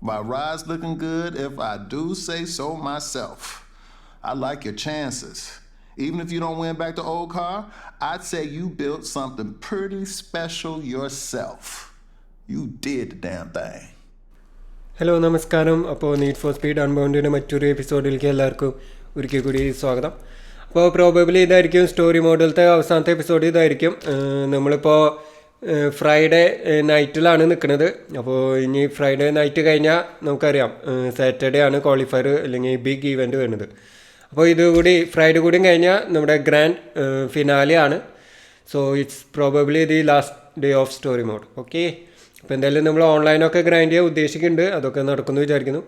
My ride's looking good if I do say so myself. I like your chances. Even if you don't win back the old car, I'd say you built something pretty special yourself. You did the damn thing. Hello നമസ്കാരം. അപ്പോൾ need for speed അൺബൗണ്ടിൻ്റെ മറ്റൊരു എപ്പിസോഡിലേക്ക് എല്ലാവർക്കും ഒരിക്കൽ കൂടി സ്വാഗതം. അപ്പോൾ probably ഇതായിരിക്കും സ്റ്റോറി മോഡിലത്തെ അവസാനത്തെ എപ്പിസോഡ് ഇതായിരിക്കും. നമ്മളിപ്പോൾ ഫ്രൈഡേ നൈറ്റിലാണ് നിൽക്കുന്നത്. അപ്പോൾ ഇനി ഫ്രൈഡേ നൈറ്റ് കഴിഞ്ഞാൽ നമുക്കറിയാം സാറ്റർഡേ ആണ് ക്വാളിഫയർ അല്ലെങ്കിൽ ബിഗ് ഈവൻറ്റ് വരുന്നത്. അപ്പോൾ ഇതുകൂടി ഫ്രൈഡേ കൂടിയും കഴിഞ്ഞാൽ നമ്മുടെ ഗ്രാൻഡ് ഫിനാലെ ആണ്. So it's probably the last day of story mode. Okay, അപ്പോൾ എന്തായാലും നമ്മൾ ഓൺലൈനൊക്കെ ഗ്രൈൻഡ് ചെയ്യാൻ ഉദ്ദേശിക്കുന്നുണ്ട്. അതൊക്കെ നടക്കുമെന്ന് വിചാരിക്കുന്നു.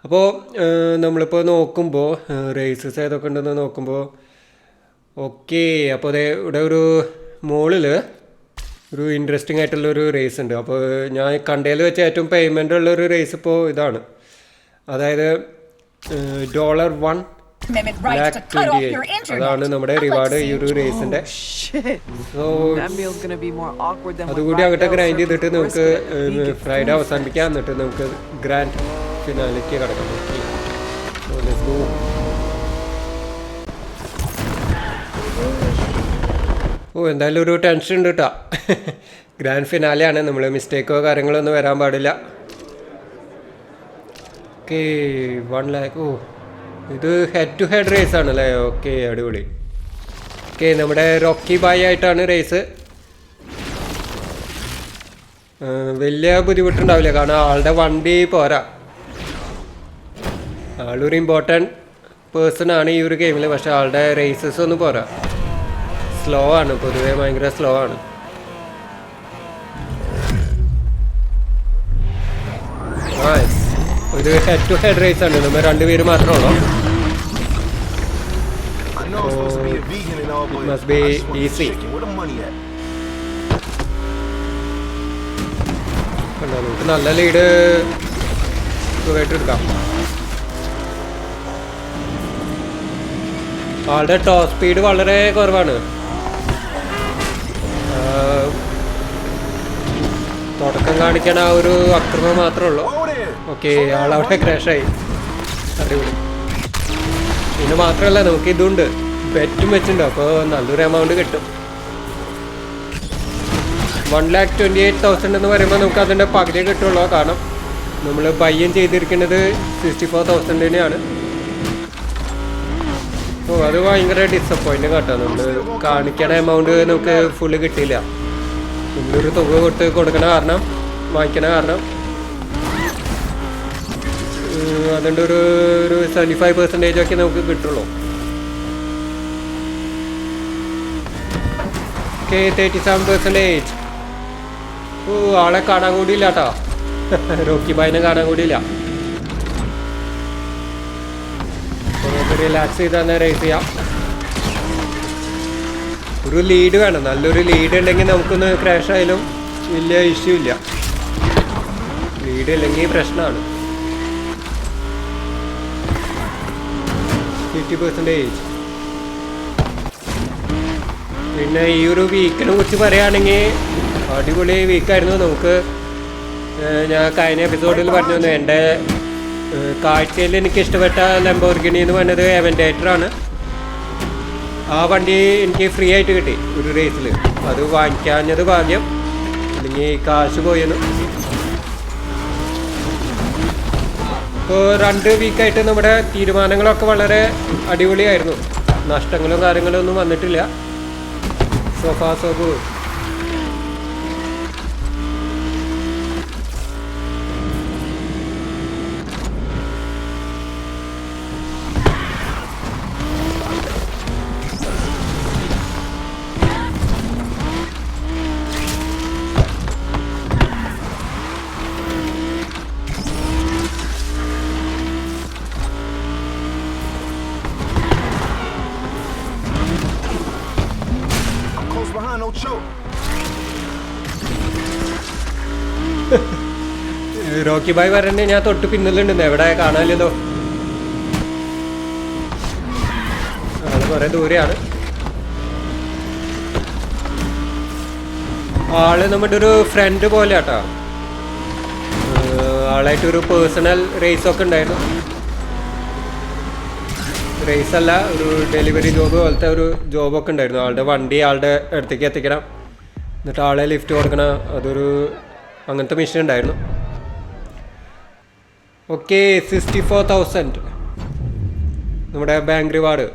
അപ്പോൾ നമ്മളിപ്പോൾ നോക്കുമ്പോൾ റേസസ് ഏതൊക്കെ ഉണ്ടെന്ന് നോക്കുമ്പോൾ ഓക്കെ, അപ്പോൾ അതെ ഇവിടെ ഒരു മോളിൽ ഒരു ഇൻട്രസ്റ്റിംഗ് ആയിട്ടുള്ളൊരു റേസ് ഉണ്ട്. അപ്പോൾ ഞാൻ കണ്ടതിൽ വെച്ച് ഏറ്റവും പേയ്മെൻ്റ് ഉള്ളൊരു റേസ് ഇപ്പോൾ ഇതാണ്. അതായത് $1 $128,000 അതാണ് നമ്മുടെ റിവാർഡ് ഈ ഒരു റേസിന്റെ. സോ അതുകൂടി അങ്ങോട്ട് ഗ്രൈൻഡ് ചെയ്തിട്ട് നമുക്ക് ഫ്രൈഡേ അവസാനിപ്പിക്കാം. എന്നിട്ട് നമുക്ക് ഗ്രാൻഡ് ഫിനാലേക്ക് കിടക്കാം. ഓ എന്തായാലും ഒരു ടെൻഷൻ ഉണ്ട് കേട്ടോ. ഗ്രാൻഡ് ഫിനാലെയാണ്, നമ്മൾ മിസ്റ്റേക്കോ കാര്യങ്ങളോ ഒന്നും വരാൻ പാടില്ല. Okay 1 lakh. ഓ ഇത് ഹെഡ് ടു ഹെഡ് റേസ് ആണല്ലേ. ഓക്കെ അടിപൊളി. ഓക്കെ നമ്മുടെ റോക്കി ബായ് ആയിട്ടാണ് റേസ്. വലിയ ബുദ്ധിമുട്ടുണ്ടാവില്ല, കാരണം ആളുടെ വണ്ടി പോരാ. ആളൊരു ഇമ്പോർട്ടൻറ്റ് പേഴ്സൺ ആണ് ഈ ഒരു ഗെയിമിൽ. പക്ഷേ ആളുടെ റേസസ് ഒന്നും പോരാ, സ്ലോ ആണ്, പൊതുവേ ഭയങ്കര സ്ലോ ആണ്. ഒരു ഹെഡ് ടു ഹെഡ് റേസ് ആണ്, നമ്മൾ 2 പേര് മാത്രമേ ഉള്ളൂ. It must be easy. നമുക്ക് നല്ല ലീഡ് സുഖമായിട്ട് എടുക്കാം. ആളുടെ ടോപ്പ് സ്പീഡ് വളരെ കുറവാണ്. തുടക്കം കാണിക്കാൻ ആ ഒരു അക്രമം മാത്രമേ ഉള്ളൂ. ഓക്കെ ആളവിടെ ക്രാഷായി. അടിപൊളി. പിന്നെ മാത്രമല്ല നമുക്ക് ഇതുണ്ട്, ബെറ്റും വെച്ചിട്ടുണ്ട്. അപ്പോൾ നല്ലൊരു എമൗണ്ട് കിട്ടും. 1,28,000 എന്ന് പറയുമ്പോൾ നമുക്ക് അതിൻ്റെ പകുതിയെ കിട്ടുള്ളൂ. കാരണം നമ്മൾ ബയ്യം ചെയ്തിരിക്കുന്നത് 64,000-നെയാണ്. ഓ അത് ഭയങ്കര ഡിസപ്പോയിൻറ്റിങ് കേട്ടോ. നമ്മൾ കാണിക്കണ എമൗണ്ട് നമുക്ക് ഫുള്ള് കിട്ടിയില്ല. നമ്മളൊരു തുക കൊടുക്കണ കാരണം, വാങ്ങിക്കണ കാരണം അതിൻ്റെ ഒരു 75% ഒക്കെ നമുക്ക് കിട്ടുള്ളൂ. ഓക്കെ 37%. ഓ ആളെ കാണാൻ കൂടിയില്ല കേട്ടോ. റോക്കി ബായിനെ കാണാൻ കൂടിയില്ല. നമുക്ക് റിലാക്സ് ചെയ്ത് തന്നെ റേസ് ചെയ്യാം. ഒരു ലീഡ് വേണം, നല്ലൊരു ലീഡ് ഉണ്ടെങ്കിൽ നമുക്കൊന്ന് ക്രാഷ് ആയാലും വലിയ ഇഷ്യൂ ഇല്ല. ലീഡ് ഇല്ലെങ്കിൽ പ്രശ്നമാണ്. 50%. പിന്നെ ഈ ഒരു വീക്കിനെ കുറിച്ച് പറയുകയാണെങ്കിൽ അടിപൊളി വീക്കായിരുന്നു. നമുക്ക് ഞാൻ കഴിഞ്ഞ എപ്പിസോഡിൽ പറഞ്ഞു തന്നു, എൻ്റെ കാഴ്ചയിൽ എനിക്ക് ഇഷ്ടപ്പെട്ട ലംബോർഗിനി എന്ന് പറഞ്ഞത് അവൻ്റേറ്ററാണ്. ആ വണ്ടി എനിക്ക് ഫ്രീ ആയിട്ട് കിട്ടി ഒരു റേസിൽ. അത് വാങ്ങിക്കാഞ്ഞത് ഭാഗ്യം, അല്ലെങ്കിൽ കാശ് പോയെന്നു. ഇപ്പോൾ 2 വീക്കായിട്ട് നമ്മുടെ തീരുമാനങ്ങളൊക്കെ വളരെ അടിപൊളിയായിരുന്നു. നഷ്ടങ്ങളും കാര്യങ്ങളും ഒന്നും വന്നിട്ടില്ല. So far so good. Rocky ബായ് വരണ്ടേ, ഞാൻ തൊട്ട് പിന്നിലുണ്ടെന്ന്. എവിടെ കാണാനില്ലല്ലോ, ആള് കുറെ ദൂരെയാണ്. ആള് നമ്മുടെ ഒരു ഫ്രണ്ട് പോലെ കേട്ടോ. ആളായിട്ടൊരു പേഴ്സണൽ റേസൊക്കെ ഉണ്ടായിരുന്നു. റേസല്ല, ഒരു ഡെലിവറി ജോബ് പോലത്തെ ഒരു ജോബൊക്കെ ഉണ്ടായിരുന്നു. ആളുടെ വണ്ടി ആളുടെ അടുത്തേക്ക് എത്തിക്കണം, എന്നിട്ട് ആളെ ലിഫ്റ്റ് കൊടുക്കണം. അതൊരു അങ്ങനത്തെ മിഷൻ ഉണ്ടായിരുന്നു. ഓക്കെ, 64,000 നമ്മുടെ ബാങ്ക് റിവാർഡ്.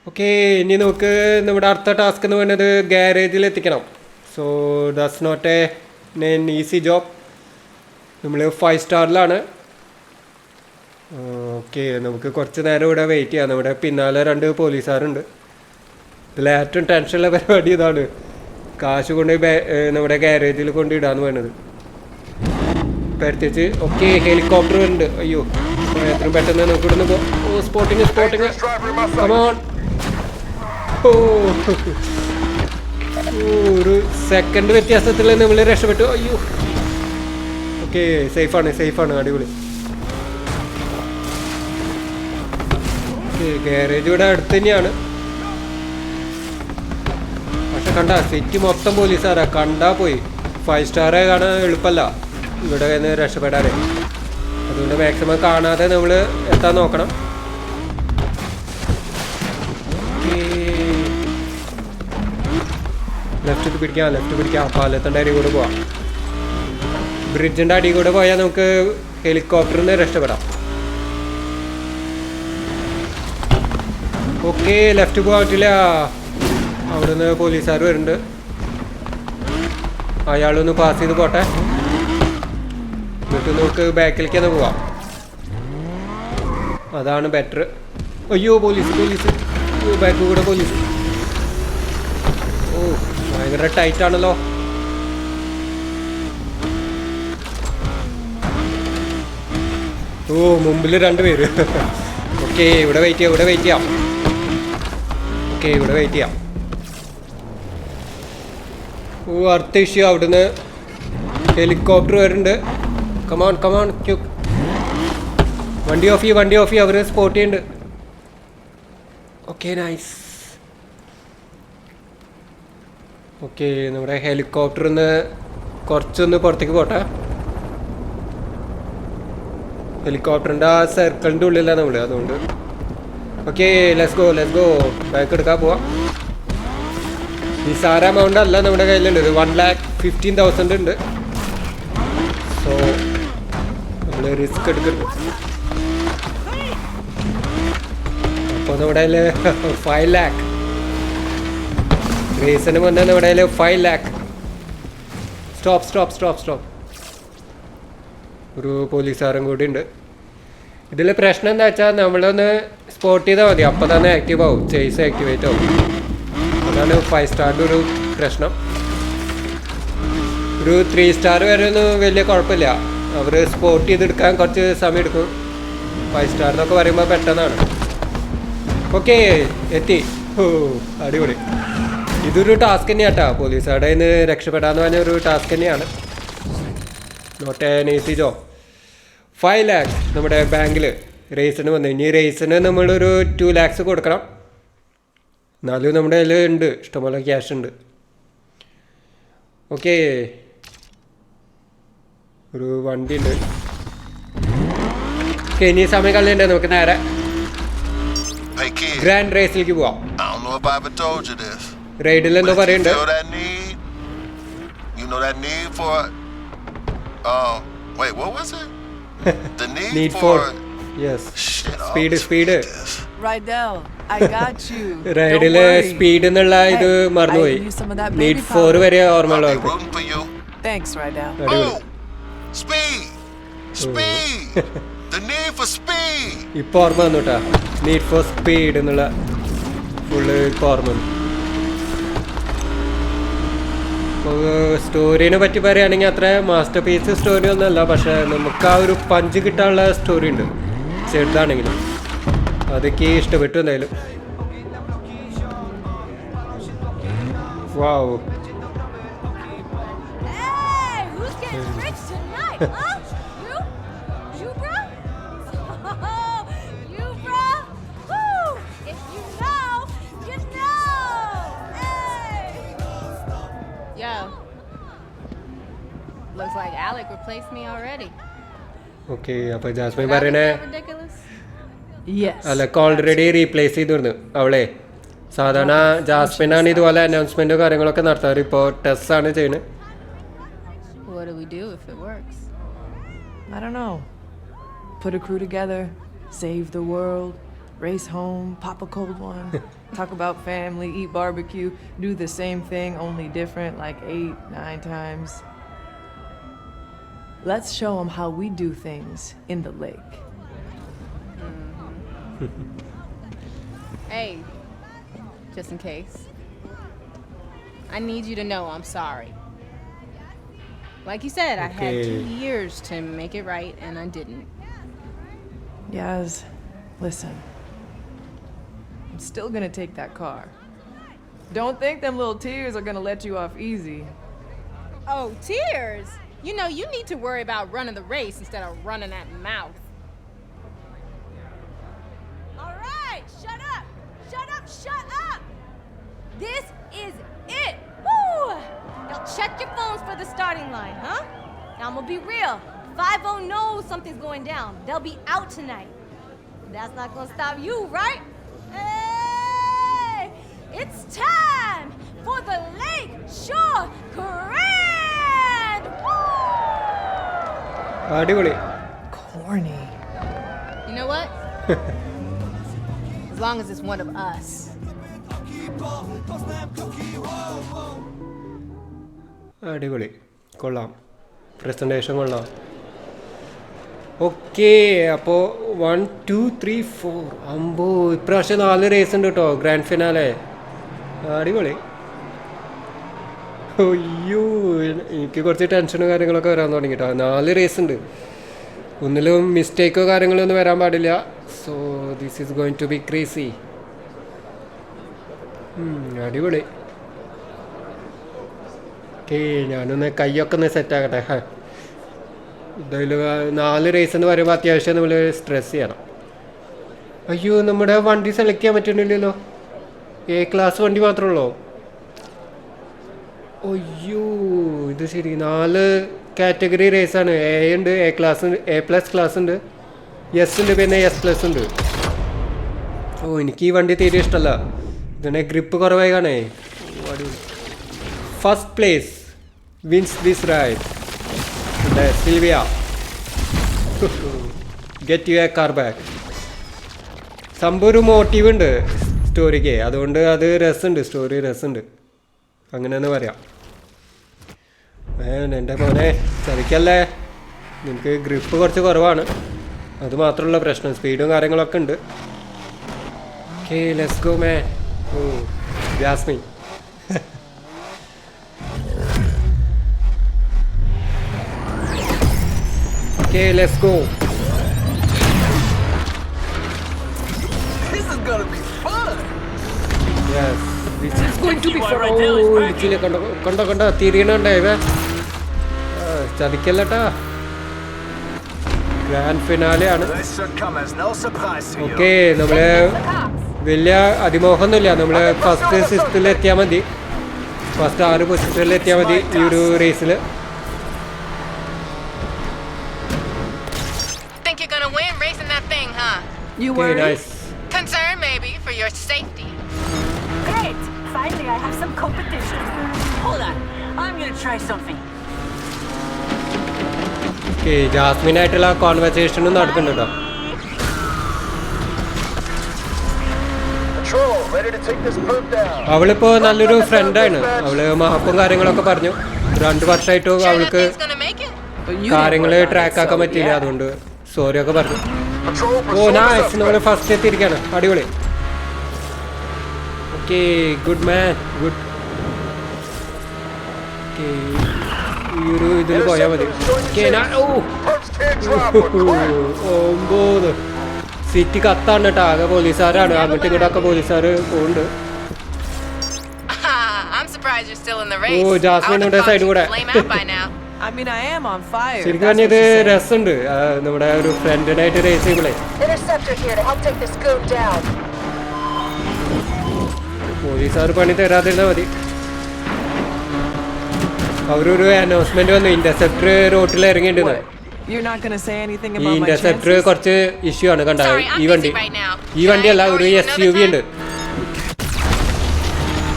ഓക്കെ, ഇനി നമുക്ക് നമ്മുടെ അടുത്ത ടാസ്ക് എന്ന് പറയുന്നത് ഗാരേജിൽ എത്തിക്കണം. So that's not an easy job. നമ്മൾ 5 സ്റ്റാറിലാണ്. ഓക്കെ, നമുക്ക് കുറച്ച് നേരം ഇവിടെ വെയിറ്റ് ചെയ്യാം. നമ്മുടെ പിന്നാലെ 2 പോലീസുകാരുണ്ട്. ഇതിൽ ഏറ്റവും ടെൻഷനുള്ള പരിപാടി ഇതാണ്, കാശ് കൊണ്ട് നമ്മുടെ ഗാരേജിൽ കൊണ്ടിടാന്ന് പറയുന്നത്. പ്രത്യേകിച്ച് ഓക്കെ, ഹെലികോപ്റ്റർ ഉണ്ട്. അയ്യോ, എത്രയും പെട്ടെന്ന് നമുക്ക് ഇവിടുന്ന് പോ. ഓ, സ്പോട്ടിങ് കമോൺ. ഓ, ഒരു സെക്കൻഡ് വ്യത്യാസത്തിൽ നമ്മൾ രക്ഷപ്പെട്ടു. അയ്യോ, ഓക്കെ, സേഫാണ്, അടിപൊളി. ഗാരേജ് ഇവിടെ അടുത്ത് തന്നെയാണ്. പക്ഷെ കണ്ട സിറ്റി മൊത്തം പോലീസുകാരാ, കണ്ടാ പോയി. 5 സ്റ്റാർ കാണാൻ എളുപ്പമല്ല ഇവിടെ നിന്ന് രക്ഷപ്പെടാറ്. അതുകൊണ്ട് മാക്സിമം കാണാതെ നമ്മൾ എത്താൻ നോക്കണം. ലെഫ്റ്റ് പിടിക്കാം. പാലത്തിൻ്റെ അടി കൂടെ പോവാം. ബ്രിഡ്ജിൻ്റെ അടി കൂടെ പോയാൽ നമുക്ക് ഹെലികോപ്റ്ററിൽ നിന്ന് രക്ഷപ്പെടാം. ഓക്കെ, ലെഫ്റ്റ് പോകാൻ പറ്റില്ല. അവിടെ നിന്ന് പോലീസുകാർ വരുന്നുണ്ട്. അയാളൊന്ന് പാസ് ചെയ്ത് പോട്ടെ, എന്നിട്ട് നമുക്ക് ബാക്കിലേക്ക് തന്നെ പോവാം. അതാണ് ബെറ്റർ. അയ്യോ, പോലീസ് ബാക്ക് കൂടെ പോലീസ്. ഓ, ഭയങ്കര ടൈറ്റ് ആണല്ലോ. ഓ, മുമ്പിൽ 2 പേര്. ഓക്കെ, ഇവിടെ വെയിറ്റ് ചെയ്യാം. ഓ, അടുത്ത ഇഷ്യൂ അവിടുന്ന് ഹെലികോപ്റ്റർ വരുന്നുണ്ട്. Come on quick. വണ്ടി ഓഫ് ചെയ്യും. അവർ സ്പോട്ട് ചെയ്യുന്നുണ്ട്. Okay, nice. ഓക്കെ, നമ്മുടെ ഹെലികോപ്റ്ററിൽ നിന്ന് കുറച്ചൊന്ന് പുറത്തേക്ക് പോട്ടെ. ഹെലികോപ്റ്ററിൻ്റെ ആ സർക്കിളിൻ്റെ ഉള്ളിലാണ് നമ്മൾ, അതുകൊണ്ട് ഓക്കെ, ലെറ്റ്സ് ഗോ. ബാക്ക് എടുക്കാൻ പോവാം. നിസാര എമൗണ്ട് അല്ല നമ്മുടെ കയ്യിലുള്ളത്, 1,15,000 ഉണ്ട്. സോ നമ്മൾ റിസ്ക് എടുക്കുന്നു. അപ്പോൾ നമ്മുടെ കയ്യിൽ 5 lakh. റേസിന് മുന്നേ നമ്മുടെ കയ്യിൽ 5 lakh. സ്റ്റോപ്പ്. ഒരു പോലീസുകാരൻ കൂടി ഉണ്ട്. ഇതിൽ പ്രശ്നം എന്താ വെച്ചാൽ നമ്മളൊന്ന് സ്പോട്ട് ചെയ്താൽ മതി, അപ്പോൾ തന്നെ ആക്റ്റീവ് ആവും, ചേസ് ആക്ടിവേറ്റ് ആവും. അതാണ് 5 സ്റ്റാറിൻ്റെ ഒരു പ്രശ്നം. ഒരു 3 സ്റ്റാർ വരെ ഒന്നും വലിയ കുഴപ്പമില്ല. അവർ സ്പോട്ട് ചെയ്തെടുക്കാൻ കുറച്ച് സമയം എടുക്കും. 5 സ്റ്റാർ എന്നൊക്കെ പറയുമ്പോൾ പെട്ടെന്നാണ്. ഓക്കെ, എത്തി. ഓ, അടിപൊളി. ഇതൊരു ടാസ്ക് തന്നെയാണ് കേട്ടോ. പോലീസുകാരുടെ നിന്ന് രക്ഷപ്പെടാന്ന് പറഞ്ഞ ഒരു ടാസ്ക് തന്നെയാണ്. Not an easy job. 5 lakhs നമ്മുടെ ബാങ്കിൽ റേസിന് വന്നു. ഇനി റേസിന് നമ്മളൊരു 2 lakhs കൊടുക്കണം. എന്നാലും നമ്മുടെ കയ്യിൽ ഉണ്ട്, ഇഷ്ടംപോലെ ക്യാഷ് ഉണ്ട്. ഓക്കെ, ഒരു വണ്ടി ഉണ്ട്. ഓക്കെ, ഇനി സമയം കളയണ്ടേ, നമുക്ക് നേരെ ഗ്രാൻഡ് റേസിലേക്ക് പോവാം. റൈഡിൽ എന്തോ പറയുന്നുണ്ട്. Need for yes. Speed. Rydell, I got you. റൈഡിലെ സ്പീഡ് എന്നുള്ള ഇത് മറന്നുപോയി. നീഡ് ഫോർ വരെ ഓർമ്മയുള്ള ആൾക്ക്. Thanks, Rydell. Speed. The need for speed. ഇപ്പൊ ഓർമ്മ വന്നു കേട്ടാ, നീഡ് ഫോർ സ്പീഡ് എന്നുള്ള ഫുള്ള് ഇപ്പൊ ഓർമ്മ വന്നു. സ്റ്റോറിനെ പറ്റി പറയുകയാണെങ്കിൽ അത്ര മാസ്റ്റർ പീസ് സ്റ്റോറി ഒന്നുമല്ല, പക്ഷെ നമുക്ക് ആ ഒരു പഞ്ച് കിട്ടാനുള്ള സ്റ്റോറി ഉണ്ട്, ചെറുതാണെങ്കിലും. അതൊക്കെ ഇഷ്ടപ്പെട്ടു എന്തായാലും. വാവ്. Looks like Alec replaced me already. Okay, അപ്പോൾ ജാസ്മിൻ Is that പറയണേ ridiculous? Yes. അലക്ക് ഓൾറെഡി റീപ്ലേസ് ചെയ്തിരുന്നു അവളെ. സാധാരണ ജാസ്മിനാണ് ഇതുപോലെ അനൗൺസ്മെൻറ്റോ കാര്യങ്ങളൊക്കെ നടത്താറ്. ഇപ്പോൾ ടെസ്സാണ് ചെയ്യുന്നത്. What do we do if it works? I don't know. Put a crew together, save the world, race home, pop a cold one, talk about family, eat barbecue, do the same thing, only different like 8, 9 times. Let's show them how we do things in the lake. Hey, just in case. I need you to know I'm sorry. Like you said, I had 2 years to make it right, and I didn't. Yaz, listen. I'm still gonna take that car. Don't think them little tears are gonna let you off easy. Oh, tears! You know, you need to worry about running the race instead of running that mouth. All right, shut up! Shut up! Shut up! This is it! Woo! Now check your phones for the starting line, huh? Now I'm gonna be real. 5-0 knows something's going down. They'll be out tonight. That's not gonna stop you, right? Hey! It's time for the Lake Shore Grand! Woo! അടിപൊളി. Corny. You know what? As long as it's one of us. അടിപൊളി, കൊള്ളാം, presentation കൊള്ളാം. Okay, അപ്പോൾ 1 2 3 4 അമ്പോ ഇപ്രാവശ്യം 4 raise ഉണ്ട് കേട്ടോ grand finale. അടിപൊളി. അയ്യോ, എനിക്ക് കുറച്ച് ടെൻഷനും കാര്യങ്ങളൊക്കെ വരാൻ തുടങ്ങി കേട്ടോ. 4 റേസ് ഉണ്ട്, ഒന്നിലും മിസ്റ്റേക്കോ കാര്യങ്ങളോ ഒന്നും വരാൻ പാടില്ല. So this is going to be crazy. അടിപൊളി. ഓക്കെ, ഞാനൊന്ന് കൈയൊക്കെ ഒന്ന് സെറ്റാക്കട്ടെ. ഇതിൽ 4 റേസ് എന്ന് പറയുമ്പോൾ അത്യാവശ്യം നമ്മൾ സ്ട്രെസ് ചെയ്യണം. അയ്യോ, നമ്മുടെ വണ്ടി സെലക്ട് ചെയ്യാൻ പറ്റുന്നില്ലല്ലോ. എ ക്ലാസ് വണ്ടി മാത്രമേ ഉള്ളൂ. അയ്യോ, ഇത് ശരി. 4 കാറ്റഗറി റേസാണ്. എ ഉണ്ട്, എ ക്ലാസ് ഉണ്ട്, എ പ്ലസ് ക്ലാസ് ഉണ്ട്, എസ് ഉണ്ട്, പിന്നെ എസ് പ്ലസ് ഉണ്ട്. ഓ, എനിക്ക് ഈ വണ്ടി തീരെ ഇഷ്ടമല്ല. ഇതിനെ ഗ്രിപ്പ് കുറവായി കാണേ. First place wins this ride. Sylvia, get you a car back. സംഭവം ഒരു മോട്ടീവ് ഉണ്ട് സ്റ്റോറിക്ക്, അതുകൊണ്ട് അത് രസമുണ്ട്, സ്റ്റോറി രസമുണ്ട്, അങ്ങനെയെന്ന് പറയാം. എൻ്റെ മോനെ ചതിക്കല്ലേ, നിനക്ക് ഗ്രിപ്പ് കുറച്ച് കുറവാണ്, അത് മാത്രമുള്ള പ്രശ്നം. സ്പീഡും കാര്യങ്ങളൊക്കെ ഉണ്ട്. Okay, let's go man. Oh, Jasmine. Okay, let's go. This is gonna be fun. Yes, this is going to be fun. Oh, ഇതിലെ കണ്ടോ തിരിയണുണ്ടേ ഇവ. ചതിക്കല്ലട്ടാ, ഗ്രാൻഡ് ഫിനാലെ ആണ്. ഓക്കെ, നമ്മള് വലിയ അതിമോഹമൊന്നുമില്ല. നമ്മൾ ഫസ്റ്റ് 6th എത്തിയാൽ മതി, ഫസ്റ്റ് 6 പൊസിഷനിൽ എത്തിയാൽ മതി ഈ ഒരു റേസിൽ. Win racing that thing, huh? You Okay, worried? nice. Concerned maybe for your safety. Great! Finally, I have some competition. Hold on, I'm gonna try something. Okay, ജാസ്മിനായിട്ടുള്ള കോൺവെർസേഷനും നടക്കുന്നുണ്ട് കേട്ടോ. അവളിപ്പോൾ നല്ലൊരു ഫ്രണ്ടാണ്. അവള് മഹപ്പും കാര്യങ്ങളൊക്കെ പറഞ്ഞു. 2 വർഷമായിട്ട് അവൾക്ക് കാര്യങ്ങൾ ട്രാക്ക് ആക്കാൻ പറ്റിയില്ല, അതുകൊണ്ട് സോറി ഒക്കെ പറഞ്ഞു. ഓ നൈസ്, നമ്മൾ ഫസ്റ്റ് എത്തിയിരിക്കുകയാണ്. അടിപൊളി. Okay, good man, good. Okay, ഈ ഒരു ഇതിൽ പോയാൽ മതി. ഓ, സിറ്റി കത്താണ് കേട്ടോ, ആകെ പോലീസുകാരാണ്. അങ്ങോട്ടും ഇങ്ങോട്ടൊക്കെ പോലീസുകാർ പോകുന്നുണ്ട്. ഓ, ജാസ്മിനുണ്ട് സൈഡ് കൂടെ. I mean, I am on fire. ശരിക്കും പറഞ്ഞത് രസമുണ്ട്, നമ്മുടെ ഒരു ഫ്രണ്ടിനായിട്ട് റേസ് ചെയ്യുമ്പോഴേ. പോലീസുകാർ പണി തരാതിരുന്നാൽ മതി. അവരൊരു അനൗൺസ്മെന്റ് വന്നു ഇന്റർസെപ്റ്റർ റോട്ടിൽ ഇറങ്ങിയിട്ടുണ്ട്. You're not gonna say anything ഈ about my ഇന്റർസെപ്റ്റർ chances? കുറച്ച് ഇഷ്യൂ ആണ് കണ്ട. ഈ വണ്ടിയല്ല, ഒരു SUV ഉണ്ട്,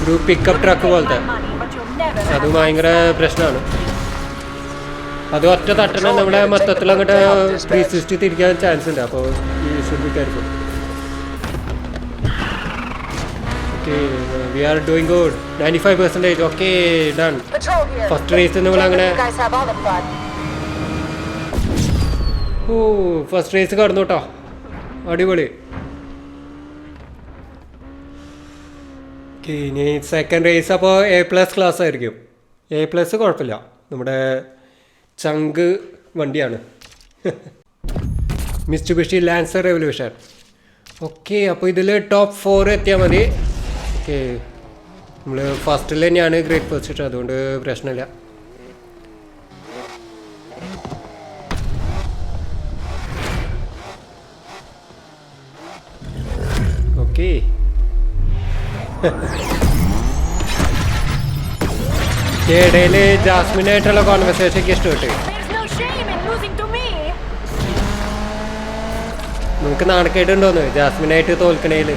ഒരു പിക്കപ്പ് ട്രക്ക് പോലത്തെ. അത് ഭയങ്കര പ്രശ്നമാണ്. അത് ഒറ്റ തട്ടണം നമ്മുടെ മൊത്തത്തിൽ അങ്ങോട്ട് 360 തിരിക്കാൻ ചാൻസ് ഉണ്ട്. അപ്പോൾ ഈ should be careful. Okay, we are doing good. 95%. Okay, done. First race നമ്മൾ അങ്ങനെ ഫസ്റ്റ് റേസ് കടന്നു കേട്ടോ, അടിപൊളി. ഓക്കെ, ഇനി സെക്കൻഡ് റേസ് അപ്പോൾ A+ ക്ലാസ് ആയിരിക്കും. A+ കുഴപ്പമില്ല, നമ്മുടെ ചങ്ക് വണ്ടിയാണ്. മിസ്റ്റുബിഷി ലാൻസർ റെവല്യൂഷൻ. ഓക്കെ, അപ്പോൾ ഇതിൽ ടോപ്പ് 4 എത്തിയാൽ മതി. ഓക്കെ, നമ്മൾ ഫസ്റ്റിൽ തന്നെയാണ് ഗ്രേറ്റ് പൊസിഷൻ, അതുകൊണ്ട് പ്രശ്നമില്ല. ഓക്കെ, ഇടയിൽ ജാസ്മിനായിട്ടുള്ള കോൺവെർസേഷനൊക്കെ ഇഷ്ടപ്പെട്ടു. നമുക്ക് നാണക്കേട്ടുണ്ടോന്ന് ജാസ്മിനായിട്ട് തോൽക്കണേല്?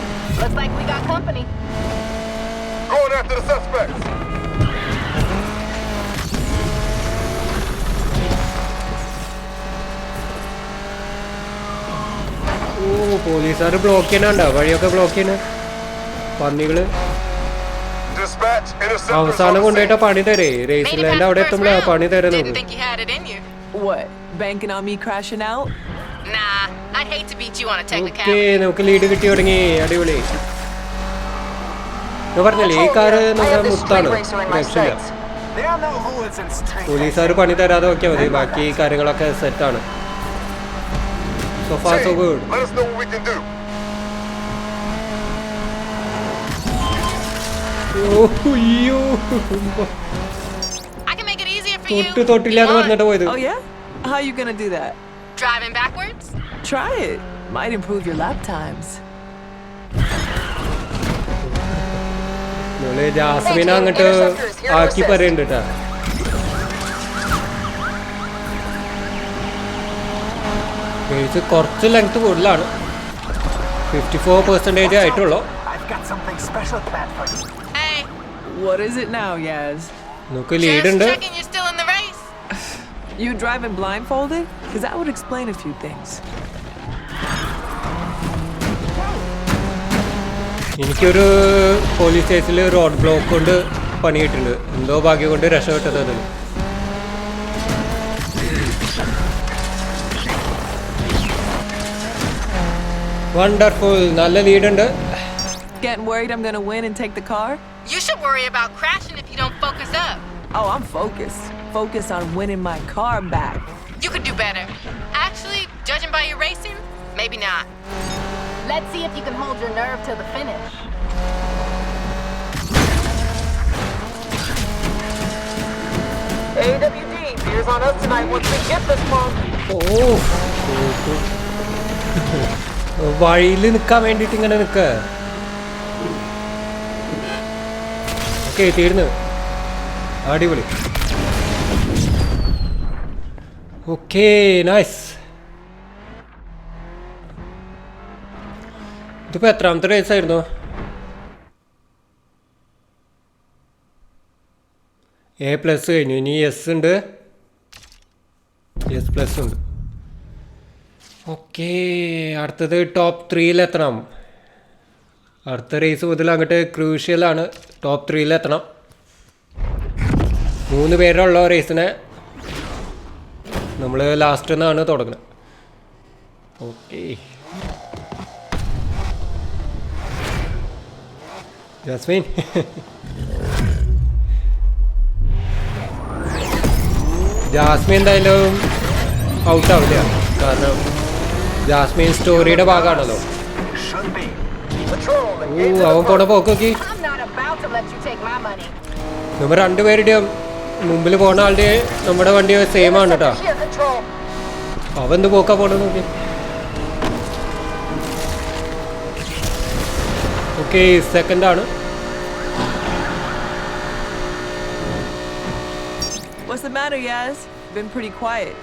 ഓ, പോലീസുകാർ ബ്ലോക്ക് ചെയ്യണുണ്ടോ? വഴിയൊക്കെ ബ്ലോക്ക് ചെയ്യണ പന്നികള്. അവസാനം കൊണ്ടുപോയിട്ടാ പണി തരേ. റേസിലാൻഡ് അവിടെ എത്തുമ്പോഴാ പണി തരാൻ നമുക്ക്. What? Banking on me crashing out? Nah, I'd hate to beat you on a technicality. Okay, നമുക്ക് ലീഡ് കിട്ടി തുടങ്ങി, അടിപൊളി. ഞാൻ പറഞ്ഞല്ലേ ഈ കാറ് നമ്മുടെ മുത്താണ്, രക്ഷയില്ല. പോലീസുകാർ പണി തരാതെ നോക്കിയാൽ മതി, ബാക്കി കാര്യങ്ങളൊക്കെ സെറ്റാണ്. So far so good. Let us know what we can do. I can make it easier for you. തൊട്ടില്ലാന്ന് പറഞ്ഞിട്ട് പോയത്. Oh yeah? How you gonna do that? Driving backwards? Try it. Might improve your lap times. നമ്മള് ജാസ്മിനെ അങ്ങോട്ട് ആക്കി പറയുന്നുണ്ട് കേട്ടാ. കുറച്ച് length കൂടുതലാണ്, 54% ആയിട്ടുള്ളൂ. What is it now, Yaz? നമുക്ക് ലീഡ് ഉണ്ട്. You driving blindfolded? Because that would explain a few things. എനിക്കൊരു പോലീസ് സ്റ്റേഷനിൽ റോഡ് ബ്ലോക്ക് കൊണ്ട് പണി കിട്ടുന്നുണ്ട്, എന്തോ ഭാഗ്യം കൊണ്ട് രക്ഷപ്പെട്ടത്. അതിൽ വണ്ടർഫുൾ, നല്ല ലീഡ് ഉണ്ട്. Getting worried I'm gonna win and take the car? You should worry about crashing if you don't focus up. Oh, I'm focused. Focused on winning my car back. You could do better. Actually, judging by your racing, maybe not. Let's see if you can hold your nerve till the finish. AWD, beers on us tonight once we get this one. വഴിയിൽ നിൽക്കാൻ വേണ്ടിയിട്ട് ഇങ്ങനെ നിൽക്ക. Okay, തീർന്നു, അടിപൊളി. Okay, nice. ഇതിപ്പോൾ എത്രാമത്തെ raise ആയിരുന്നു? A+ കഴിഞ്ഞു, ഇനി എസ് ഉണ്ട്, S+ ഉണ്ട്. ഓക്കെ, അടുത്തത് ടോപ്പ് 3-ലെത്തണം. അടുത്ത റേസ് മുതൽ അങ്ങോട്ട് ക്രൂഷ്യലാണ്, ടോപ്പ് 3-ലെത്തണം. 3 പേരുള്ള റേസിനെ നമ്മൾ ലാസ്റ്റ് നിന്നാണ് തുടങ്ങുന്നത്. Okay, Jasmine. ജാസ്മിൻ എന്തായാലും ഔട്ടാവില്ല, കാരണം ജാസ്മിൻ സ്റ്റോറിയുടെ ഭാഗമാണല്ലോ. അവൻ പോണ പോക്കി. നമ്മൾ 2 പേരുടെയും മുമ്പിൽ പോണ ആളുടെ നമ്മുടെ വണ്ടി സെയിം ആണ് കേട്ടോ. അവൻ എന്ത് പോക്കാ പോണ നോക്കി. Okay, സെക്കൻഡാണ്. What's the matter, Yaz? Been pretty quiet.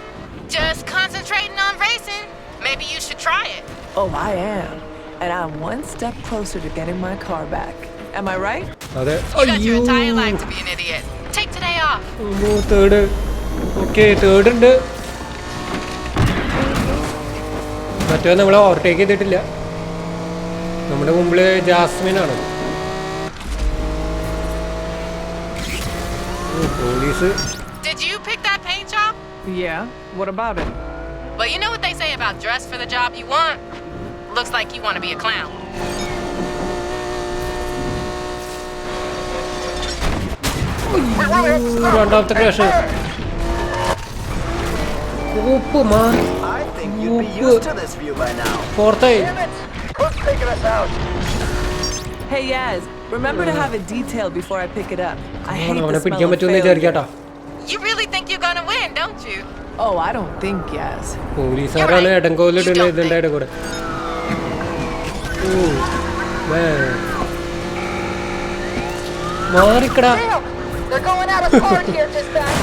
Just concentrating on racing. Maybe you should try it. Oh, I am. And I'm one step closer to getting my car back. Am I right? അതെ You got your entire life to be an idiot. Take today off. Third okay third ഉണ്ട്. മറ്റോ നമ്മൾ overtake ചെയ്തിട്ടില്ല. നമ്മുടെ മുമ്പിൽ ജാസ്മിനാണ്. Police. Did you pick that paint job? Yeah. What about it? Well, you know what they say about dress for the job you want? Looks like you want to be a clown. രണ്ടാമത്തെ crash. ഉപ്പ് Mar. I think you'd be used to this view by now. ഫോർത്തായി. Who's taking us out? Hey, Yaz. Remember to have it detailed before I pick it up. I hate അവനെ the പിടിക്കാൻ smell of പറ്റുമെന്ന് failure. വിചാരിക്കാട്ടാ. You really think you're gonna win, don't you? Oh, I don't think, Yaz. പോലീസുകാരാണ് ഇടങ്കോലിട്ടുള്ള ഇതിൻ്റെ ഇടയിൽ കൂടെ. മാറിക്കടാ. They're going out of hard here, dispatch.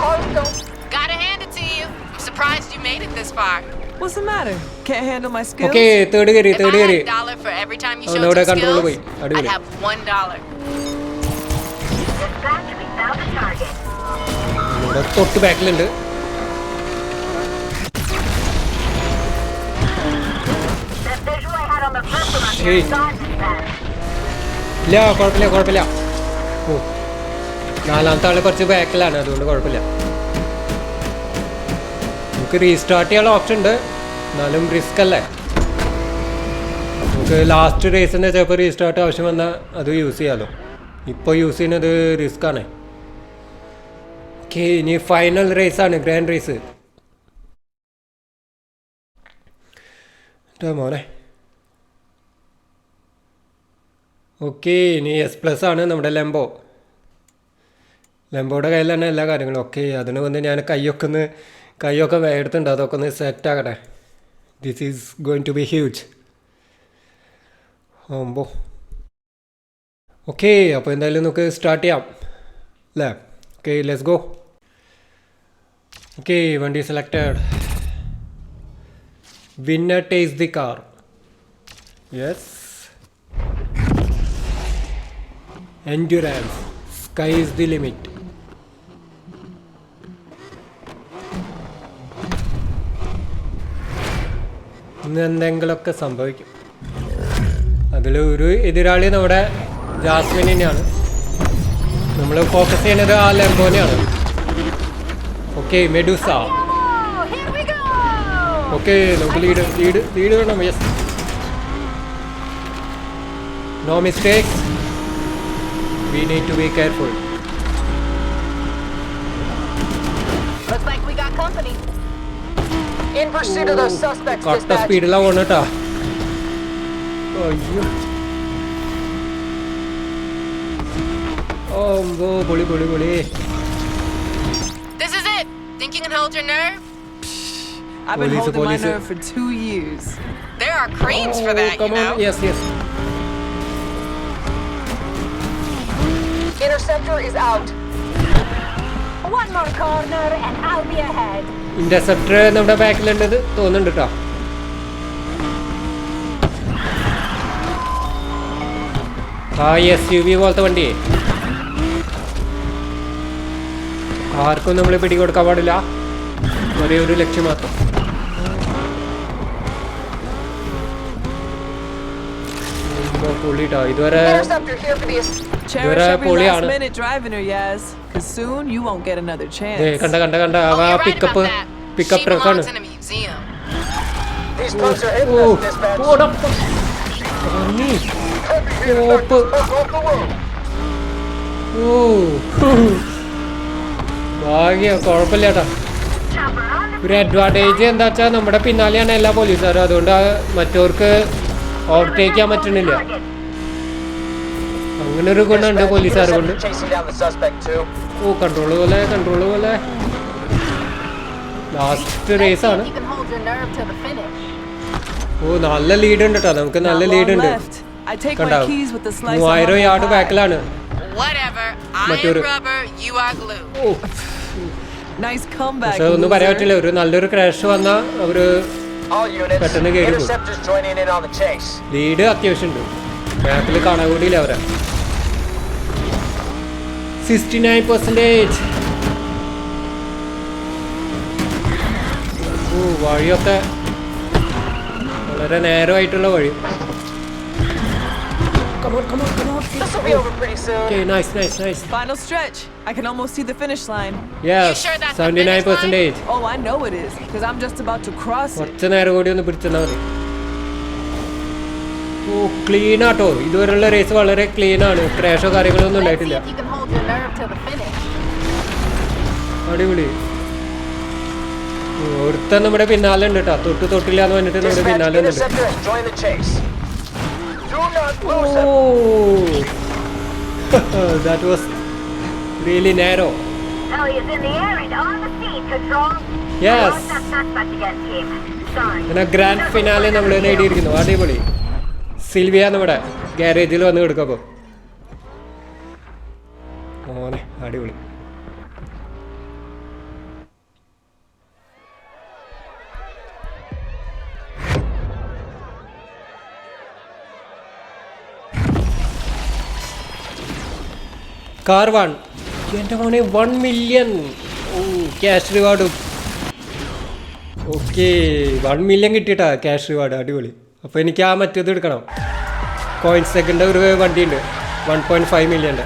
Cars don't. Gotta hand it to you. I'm surprised you made it this far. What's the matter? Can't handle my skills? Okay third കയറി If third I had കയറി. $1 for every time you Oh, showed no, some that control skills, away. I'd I'd have $1. ഇവിടെ തൊട്ട് ബാക്കിലുണ്ട്. ഇല്ല കുഴപ്പമില്ല കുഴപ്പമില്ല. ഓ നാലാമത്തെ ആള് കുറച്ച് ബാക്കിലാണ്, അതുകൊണ്ട് കുഴപ്പമില്ല. നമുക്ക് റീസ്റ്റാർട്ട് ചെയ്യാനുള്ള ഓപ്ഷൻ ഉണ്ട്, എന്നാലും റിസ്ക് അല്ലേ. നമുക്ക് ലാസ്റ്റ് റേസിന് ചിലപ്പോൾ റീസ്റ്റാർട്ട് ആവശ്യം വന്നാൽ അത് യൂസ് ചെയ്യാമല്ലോ. ഇപ്പോൾ യൂസ് ചെയ്യുന്നത് റിസ്ക് ആണ്. ഓക്കെ ഇനി ഫൈനൽ റേസാണ്, ഗ്രാൻഡ് റേസ്. മോനെ ഓക്കെ ഇനി S+ ആണ് നമ്മുടെ ലെംബോ. ലെംബോയുടെ കയ്യിൽ തന്നെ എല്ലാ കാര്യങ്ങളും. ഓക്കെ അതിന് വന്ന് ഞാൻ കൈയൊക്കെ എടുത്തിട്ടുണ്ട്, അതൊക്കെ ഒന്ന് സെറ്റ് ആകട്ടെ. This is going to be huge. ഓമ്പോ ഓക്കെ അപ്പോൾ എന്തായാലും നമുക്ക് സ്റ്റാർട്ട് ചെയ്യാം അല്ലേ. Okay let's go. ഓക്കെ വണ്ടി selected. Winner takes the car. Yes. Endurance, sky is the limit. ഇന്ന് എന്തെങ്കിലുമൊക്കെ സംഭവിക്കും. അതിലൊരു എതിരാളി നമ്മുടെ ജാസ്മിൻ തന്നെയാണ്. നമ്മൾ ഫോക്കസ് ചെയ്യുന്നത് ആ ലെംബോനെയാണ്. Okay Medusa. ഓക്കെ നമുക്ക് ലീഡ് വേണം. Yes no mistakes. We need to be careful. Looks like we got company. In pursuit of those suspects, കട്ട dispatch. സ്പീഡിലാണ് പോണേട്ടാ. അയ്യോ ഓ പൊളി. This is it. Think you can hold your nerve? I've been holding my police. nerve for 2 years. There are creams for that, you come know. on. Yes. Interceptor is out. One more corner and I'll be ahead. Interceptor നമ്മുടെ ബാക്കിലുണ്ടെന്ന് തോന്നുന്നുണ്ട് കേട്ടോ. ആ SUV പോലത്തെ വണ്ടിയെ ആർക്കും നമ്മൾ പിടികൊടുക്കാൻ പാടില്ല, ഒരേ ഒരു ലക്ഷ്യം മാത്രം. പൊള്ളിട്ടോ ഇതുവരെ. Interceptor here for the Cherish every poliana. last minute driving her, Yaz. Because soon you won't get another chance. കണ്ട Oh, you're right pickup about that. Pickup She ട്രക്കാണ്. belongs in a museum. These folks are hitting us, dispatch. Op Off the road. ഭാഗ്യം കുഴപ്പമില്ല കേട്ടോ. ഒരു advantage എന്താ വെച്ചാൽ നമ്മുടെ പിന്നാലെയാണ് എല്ലാ പോലീസുകാരും, അതുകൊണ്ട് മറ്റവർക്ക് ഓവർടേക്ക് ചെയ്യാൻ പറ്റണില്ല. അങ്ങനെ ഒരു ഗുണമുണ്ട് പോലീസുകാർ കൊണ്ട്. Chasing down the suspect too. Control പോലെ ലാസ്റ്റ് റേസാണ്. You can hold your nerve till the finish. നല്ല ലീഡ് ഉണ്ട് കേട്ടോ, നമുക്ക് നല്ല Not ലീഡ് long ഉണ്ട്. left. I take കണ്ടോ my keys with the slice of 3000 humble yard pie. ബാക്കിലാണ്. Whatever. I Mature. am rubber, you are glue. Nice comeback. പക്ഷെ ഒന്നും പറയാൻ loser. പറ്റില്ല, ഒരു നല്ലൊരു ക്രാഷ് വന്നാൽ അവർ All units, Pattern again. interceptors joining in on the chase. Lead അത്യാവശ്യമുണ്ട്. മാപ്പിൽ കാണാൻ കൂടിയില്ല അവരെ. 69%. വഴിയൊക്കെ വളരെ നേരമായിട്ടുള്ള വഴി. This will be over pretty soon. Okay, nice. Final stretch. I can almost see the finish line. Yes, You sure that's the 79%. Oh, I know it is, because I'm just about to cross it. കുറച്ച് നേരം കൂടി ഒന്ന് പിടിച്ചെന്നാൽ മതി. ഓ, clean ആട്ടോ. ഇതുവരെയുള്ള raise വളരെ clean ആണ്. ക്രാഷോ കാര്യങ്ങളോ ഒന്നും Let's see ഉണ്ടായിട്ടില്ല. if you can hold your nerve till the finish. അടിപൊളി. ഒരുത്തൻ നമ്മുടെ പിന്നാലെ ഉണ്ട് കേട്ടോ. തൊട്ടില്ല എന്ന് പറഞ്ഞിട്ട് നമ്മുടെ Dispatch, പിന്നാലെ ഉണ്ട്. interceptor has joined the chase. Do not lose him. Oh, that was really narrow. Elliot's in the air and on the scene, Control. Yes. Lost that suspect again, team. Sorry. പിന്നെ grand finale നമ്മൾ നേടിയിരിക്കുന്നു. അടിപൊളി. Sylvia നമ്മുടെ ഗാരേജിൽ വന്ന് കിടക്കപ്പോൾ ഓനെ അടിപൊളി. Car 1 എൻ്റെ മോനെ 1 million. ഓ, ക്യാഷ് റിവാർഡും. ഓക്കെ, 1 million കിട്ടിയിട്ടാ ക്യാഷ് റിവാർഡ്. അടിപൊളി. അപ്പോൾ എനിക്ക് ആ മറ്റേത് എടുക്കണം. കോയിൻ സെക്കൻഡ് ഒരു വണ്ടിയുണ്ട് 1.5 million.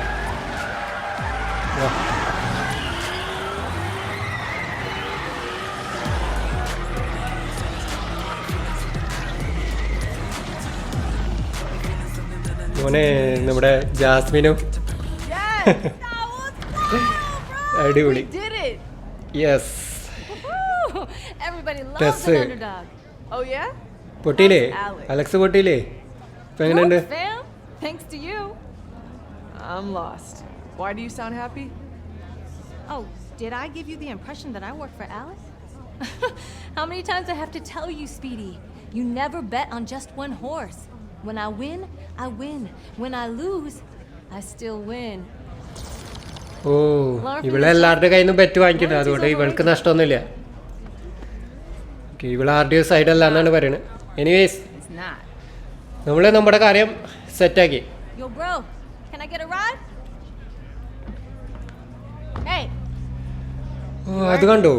മോനെ നമ്മുടെ ജാസ്മിനും അടിപൊളി. We did it! Yes. Woo! Everybody loves Tess. an underdog. Oh, yeah? പൊട്ടിയില്ലേ Alex. അലക്സ്? പൊട്ടിയില്ലേ? ഇപ്പം എങ്ങനെയുണ്ട്? Whoops, fam. Thanks to you. I'm lost. Why do you sound happy? Oh, did I give you the impression that I work for Alice? How many times I have to tell you, Speedy? You never bet on just one horse. When I win, I win. When I lose, I still win. ഓ, ഇവിടെ എല്ലാവരുടെ കയ്യിൽ നിന്നും bet വാങ്ങിക്കുന്നത്, അതുകൊണ്ട് ഇവൾക്ക് നഷ്ടമൊന്നുമില്ല. Okay, ഇവിടെ RDO side അല്ല എന്നാണ് പറയുന്നത്. Anyways, It's not. നമ്മൾ നമ്മുടെ കാര്യം സെറ്റാക്കി. Yo, bro, can I get a ride? Hey, ഓ, അത് കണ്ടോ?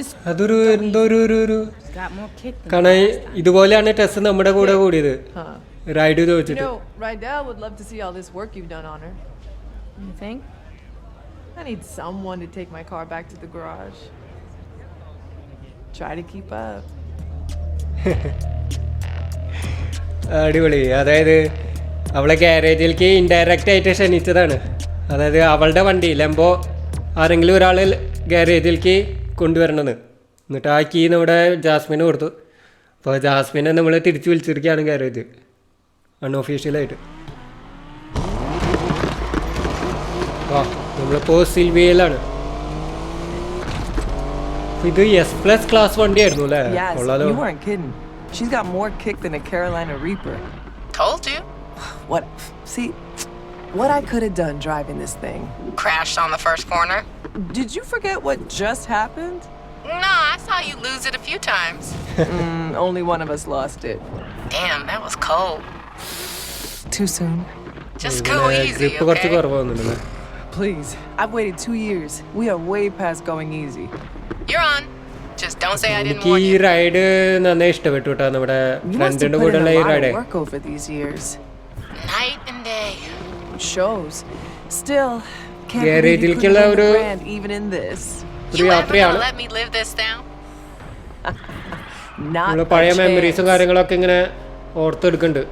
just അതൊരു എന്തോ ഒരു Got more kick than കാരണം ഇതുപോലെയാണ് ടെസ് നമ്മുടെ കൂടെ കൂടിയത് Huh. റൈഡ് You ചോദിച്ചിട്ട്. know, Rydell would love to see all this work you've done on her. You think? I need someone to take my car back to the garage. Try to keep up. അടിപൊളി. അതായത് അവളെ ഗാരേജിലേക്ക് indirect ആയിട്ട് ക്ഷണിച്ചതാണ്. അതായത് അവളുടെ വണ്ടി lumbo ആരെങ്കിലും ഒരാൾ ഗാരേജിലേക്ക് കൊണ്ടുവരണമെന്ന്. എന്നിട്ട് ആ കീ നമ്മുടെ ജാസ്മിന് കൊടുത്തു. അപ്പോൾ ജാസ്മിനെ നമ്മൾ തിരിച്ചു വിളിച്ചിരിക്കുകയാണ് ഗാരേജ് അൺഒഫീഷ്യലായിട്ട്. ആ, നമ്മളിപ്പോൾ സിൽവിയയിലാണ്. ഇത് S+ ക്ലാസ് വണ്ടിയായിരുന്നു അല്ലേ? Yes, കൊള്ളാലോ. you weren't kidding. She's got more kick than a Carolina Reaper. Told you. What? See, what I could have done driving this thing. Crashed on the first corner. Did you forget what just happened? No, I saw you lose it a few times. Only one of us lost it. Damn, that was cold. Too soon. Just go easy, grip കുറച്ച് okay? കുറവാകുന്നുണ്ടല്ലേ? Please. I've waited 2 years. We are way past going easy. You're on. Just don't say I didn't എനിക്ക് warn ഈ you. Ride നന്നായി ഇഷ്ടപ്പെട്ടു കേട്ടോ. നമ്മുടെ You must have ഫ്രണ്ടിന്റെ put in കൂടെയുള്ള a ഈ lot ride of work over these years. Night and day. Shows. Still, can't believe you ഗാരേജിലേക്കുള്ള couldn't win ഒരു the brand even in this. ഒരു You ever യാത്രയാണ്. gonna let me live this down? Not നമ്മള് a പഴയ chance. മെമ്മറീസും കാര്യങ്ങളൊക്കെ ഇങ്ങനെ ഓർത്തെടുക്കുന്നുണ്ട്.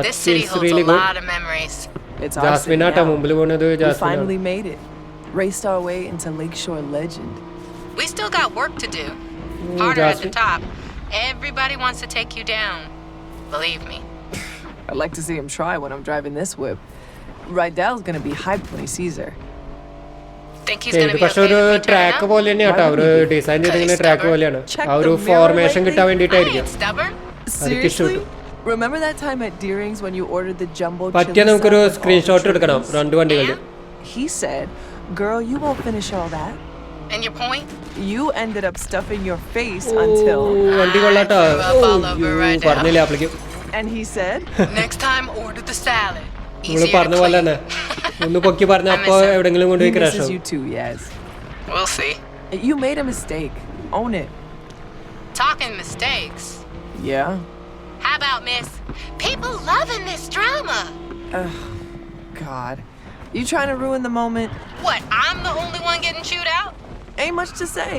This city holds a lot of memories. It's our city ജാസ്മിനാട്ടാ now. മുമ്പിൽ പോകുന്നത്. We ജാസ്മിനാണ്. finally made it. Raced our way into Lakeshore legend. We still got work to do. Harder at the Jasmine. top. Everybody wants to take you down. Believe me. I'd like to see him try when I'm driving this whip. Rydell's gonna be hyped when he sees her. Think he's ഇത് gonna be പക്ഷെ okay ഒരു with me turning track up? പോലെ തന്നെയാട്ടോ അവര് design ചെയ്തിങ്ങനെ track പോലെയാണ്. Check ആ ഒരു the mirror formation lately. കിട്ടാൻ I വേണ്ടിയിട്ടായിരിക്കും. ain't stubborn. അതൊക്കെ Seriously? ഇഷ്ടപ്പെട്ടു. Remember that time at Deering's when you ordered the jumbo പറ്റിയ chili നമുക്കൊരു sub with all the screenshot എടുക്കണം trimmings? രണ്ട് വണ്ടികളുടെ. He said, "Girl, you won't finish all that." And your point? You ended up stuffing your face until. വണ്ടി കൊള്ളാട്ടോ. പറഞ്ഞില്ലേ അപ്പളേക്കും. And he said, Next time, order the salad. നമ്മള് പറഞ്ഞ പോലെ തന്നെ ഒന്ന് പൊക്കി പറഞ്ഞ അപ്പൊ എവിടെങ്കിലും he കൊണ്ടുപോയി ക്രാഷ് misses ആവും. you too, yes. We'll see. You made a mistake. Own it. Talking mistakes. Yeah. How about Miss? People loving this drama. God. You trying to ruin the moment? What? I'm the only one getting chewed out? Ain't much to say.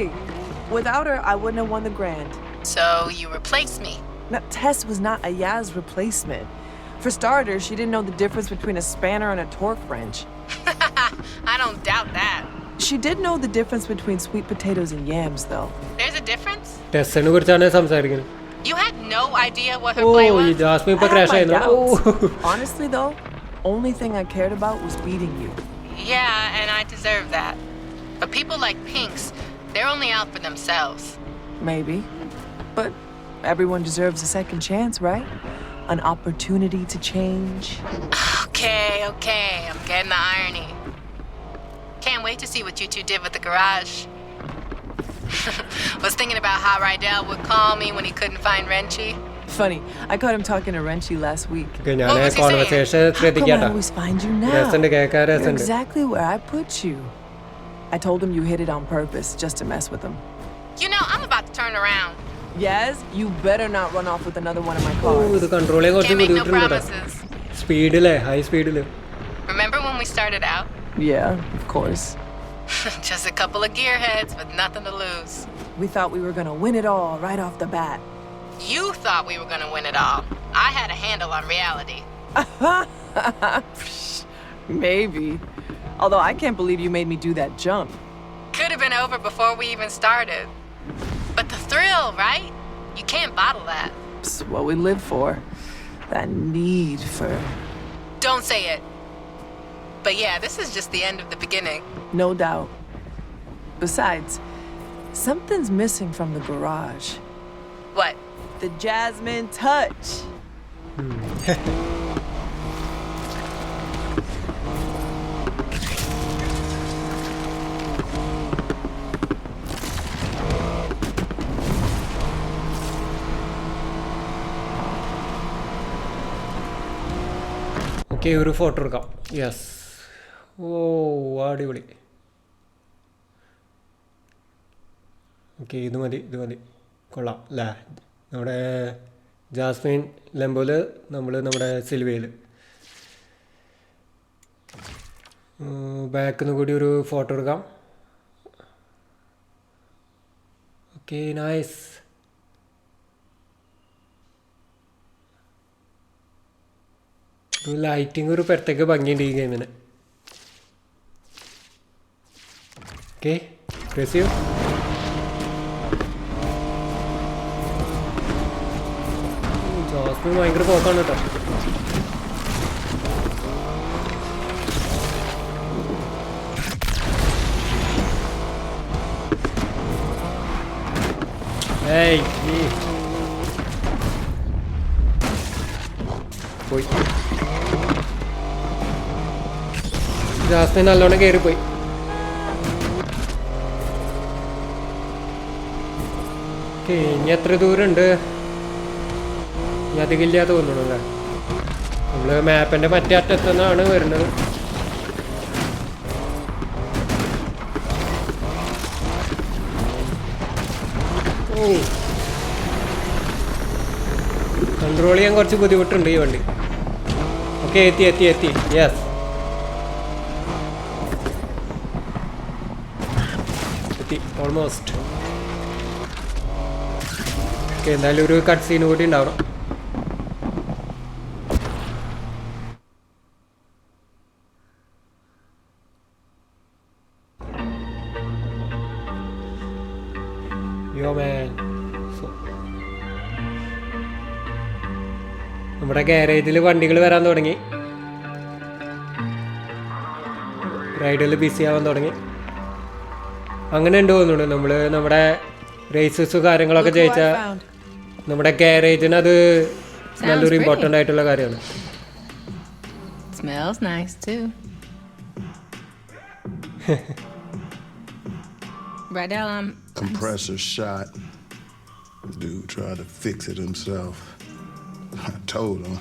Without her, I wouldn't have won the grand. So you replaced me. Now, Tess was not a Yaz replacement. For starters, she didn't know the difference between a spanner and a torque wrench. I don't doubt that. She did know the difference between sweet potatoes and yams, though. There's a difference? ടെസ്സിനെ കുറിച്ചാണ് സംസാരിക്കുന്നത്. You had no idea what her play ഈ was? Jasmine ഇപ്പൊ I had crash my ആയിരുന്നു. doubts. Honestly, though, only thing I cared about was beating you. Yeah, and I deserve that. But people like Pinks, they're only out for themselves. Maybe. But everyone deserves a second chance, right? An opportunity to change. Okay, I'm getting the irony. Can't wait to see what you two did with the garage. Was thinking about how Rydell would call me when he couldn't find Renchi. Funny, I caught him talking to Renchi last week. ഞാൻ What was he conversation How come I ശ്രദ്ധിക്കാട്ടോ. always find you now? രസമുണ്ട് കേൾക്കാൻ You're രസമുണ്ട്. exactly where I put you. I told him you hit it on purpose just to mess with him. You know, I'm about to turn around. Yes, you better not run off with another one of my ഓ, cars. ഇത് control ചെയ്യാൻ കുറച്ച് Can't make no ബുദ്ധിമുട്ടുണ്ട് കേട്ടോ. promises. സ്പീഡിലെ high സ്പീഡില്. Remember when we started out? Yeah, of course. Just a couple of gearheads with nothing to lose. We thought we were gonna win it all right off the bat. You thought we were gonna win it all. I had a handle on reality. Maybe. Although I can't believe you made me do that jump. Could have been over before we even started. But the thrill, right? You can't bottle that. It's what we live for. That need for. Don't say it. But yeah, this is just the end of the beginning. No doubt. Besides, something's missing from the garage. What? The Jasmine touch. Okay ഒരു photo എടുക്കാം. Yes. ഓ അടിപൊളി. Okay ഇത് മതി കൊള്ളാം അല്ലേ. നമ്മുടെ Jasmine ലംബോല് നമ്മൾ നമ്മുടെ സിൽവയിൽ ബാക്കിൽ നിന്ന് കൂടി ഒരു ഫോട്ടോ എടുക്കാം. Okay nice. ലൈറ്റിംഗ് ഒരു പ്രത്യേക ഭംഗിയുണ്ട് ഈ ഗെയിമിന്. ഓക്കെ പ്രസ് ചെയ്യൂ. ജാസ്മിൻ ഭയങ്കര പോക്കാണ് കേട്ടോ. ഏയ് പോയി. ജാസ്മിൻ നല്ലോണം കയറിപ്പോയി. ഓക്കെ ഇനി എത്ര ദൂരമുണ്ട്? ഇനി അധികമില്ല തോന്നുന്നു അല്ലേ. നമ്മൾ മാപ്പിൻ്റെ മറ്റേ അറ്റത്തു നിന്നാണ് വരുന്നത്. ഓ കൺട്രോൾ ചെയ്യാൻ കുറച്ച് ബുദ്ധിമുട്ടുണ്ട് ഈ വണ്ടി. ഓക്കെ എത്തി യെസ് എത്തി ഓൾമോസ്റ്റ്. ഓക്കെ എന്തായാലും ഒരു കട്ട് സീൻ കൂടി ഉണ്ടാവണം. യോ മാൻ. നമ്മുടെ ഗാരേജിൽ വണ്ടികൾ വരാൻ തുടങ്ങി. റൈഡിൽ ബിസി ആവാൻ തുടങ്ങി. അങ്ങനെ ഉണ്ട് തോന്നുന്നുണ്ട്. നമ്മൾ നമ്മുടെ റേസസ് കാര്യങ്ങളൊക്കെ ജയിച്ച നമ്മുടെ ഗാരേജിന് അത് നല്ലൊരു pretty. ഇമ്പോർട്ടൻ്റ് ആയിട്ടുള്ള കാര്യമാണ്. Smells nice too. Right now, Compressor shot. Dude tried to fix it himself. I told him.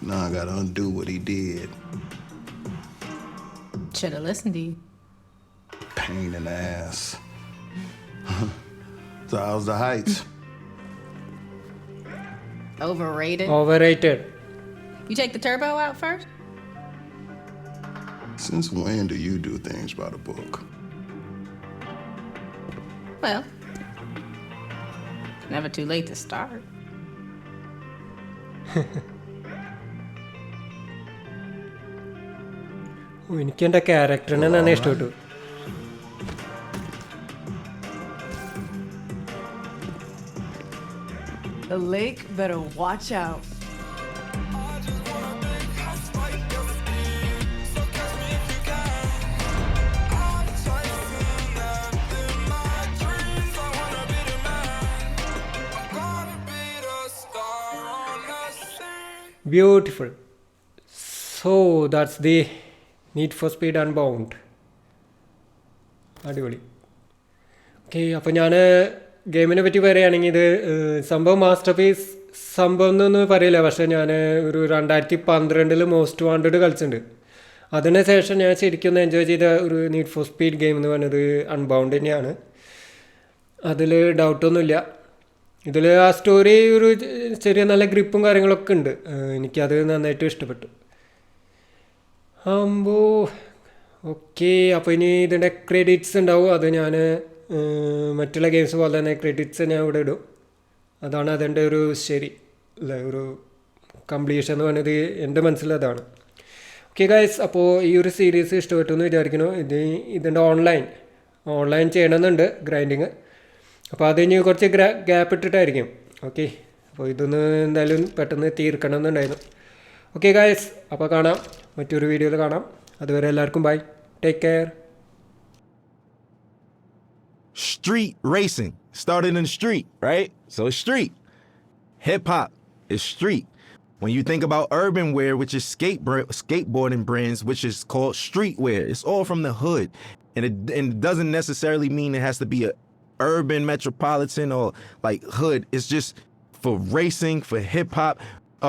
Now I gotta undo what he did. Should've listened to you. Pain in the ass. So how's the heights? Overrated. Overrated. You take the turbo out first? Since when do you do things by the book? Well, never too late to start. എനിക്ക് എൻ്റെ ക്യാരക്ടറിനെ തന്നെ ഇഷ്ടപ്പെട്ടു. The lake better watch out. Beautiful. So that's the Need for Speed Unbound. അടിപൊളി. Okay, അപ്പോൾ ഞാൻ ഗെയിമിനെ പറ്റി പറയുകയാണെങ്കിൽ ഇത് സംഭവം മാസ്റ്റർ പീസ് സംഭവം എന്നൊന്നും പറയില്ല. പക്ഷേ ഞാൻ ഒരു 2012 മോസ്റ്റ് വാണ്ടഡ് കളിച്ചിട്ടുണ്ട്. അതിന് ശേഷം ഞാൻ ശരിക്കും ഒന്ന് എൻജോയ് ചെയ്ത ഒരു നീഡ് ഫോർ സ്പീഡ് ഗെയിം എന്ന് പറയുന്നത് അൺബൗണ്ട് തന്നെയാണ്. അതിൽ ഡൗട്ടൊന്നുമില്ല. ഇതിൽ ആ സ്റ്റോറി ഒരു ചെറിയ നല്ല ഗ്രിപ്പും കാര്യങ്ങളൊക്കെ ഉണ്ട്. എനിക്കത് നന്നായിട്ട് ഇഷ്ടപ്പെട്ടു. ഓക്കെ, അപ്പോൾ ഇനി ഇതിൻ്റെ ക്രെഡിറ്റ്സ് ഉണ്ടാവും. അത് ഞാൻ മറ്റുള്ള ഗെയിംസ് പോലെ തന്നെ ക്രെഡിറ്റ്സ് ഞാൻ ഇവിടെ ഇടും. അതാണ് അതിൻ്റെ ഒരു ശരി അല്ല, ഒരു കംപ്ലീഷൻ എന്ന് പറയുന്നത് എൻ്റെ മനസ്സിലതാണ്. ഓക്കെ ഗൈസ്, അപ്പോൾ ഈ ഒരു സീരീസ് ഇഷ്ടപ്പെട്ടു എന്ന് വിചാരിക്കുന്നു. ഇതിൻ്റെ ഓൺലൈൻ ചെയ്യണമെന്നുണ്ട് ഗ്രൈൻഡിങ്. അപ്പോൾ അതിന് കുറച്ച് ഗ്യാപ്പ് ഇട്ടിട്ടായിരിക്കും. ഓക്കെ, അപ്പോൾ ഇതൊന്ന് എന്തായാലും പെട്ടെന്ന് തീർക്കണം എന്നുണ്ടായിരുന്നു. ഓക്കെ ഗൈസ്, അപ്പോൾ കാണാം, മറ്റൊരു വീഡിയോയിൽ കാണാം. അതുവരെ എല്ലാവർക്കും bye, take care. Street racing started in the street, right? So it's street. Hip hop is street. When you think about urban wear, which is skateboarding brands, which is called streetwear, it's all from the hood. And it doesn't necessarily mean it has to be a urban metropolitan or like hood. It's just for racing, for hip hop.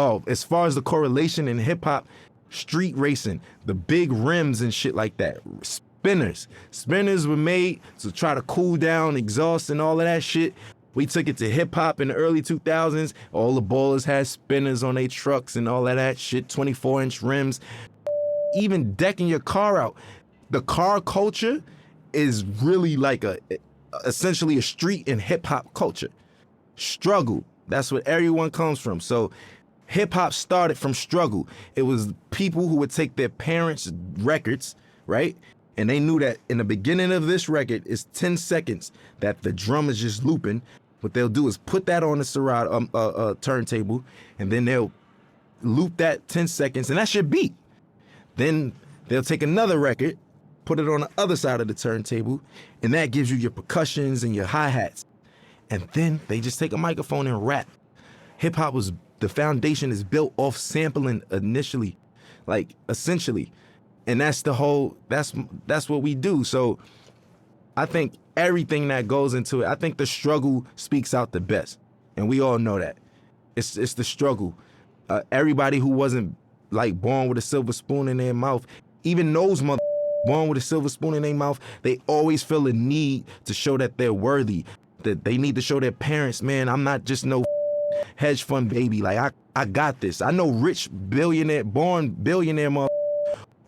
Oh, as far as the correlation in hip hop, street racing, the big rims and shit like that. Spinners were made to try to cool down exhaust and all of that shit. We took it to hip hop in the early 2000s. All the ballers had spinners on their trucks and all of that shit. 24-inch rims. Even decking your car out. The car culture is really like essentially a street and hip hop culture. Struggle. That's what everyone comes from. So hip hop started from struggle. It was people who would take their parents' records, right? And they knew that in the beginning of this record is 10 seconds that the drum is just looping. What they'll do is put that on the turntable, and then they'll loop that 10 seconds, and that's your beat. Then they'll take another record, put it on the other side of the turntable, and that gives you your percussions and your hi-hats. And then they just take a microphone and rap. Hip-hop the foundation is built off sampling initially, like essentially. And that's that's what we do. So I think everything that goes into it, I think the struggle speaks out the best. And we all know that. It's the struggle. Everybody who wasn't like born with a silver spoon in their mouth, even those born with a silver spoon in their mouth, they always feel a need to show that they're worthy. That they need to show their parents, man, I'm not just no hedge fund baby. Like I got this. I know rich born billionaire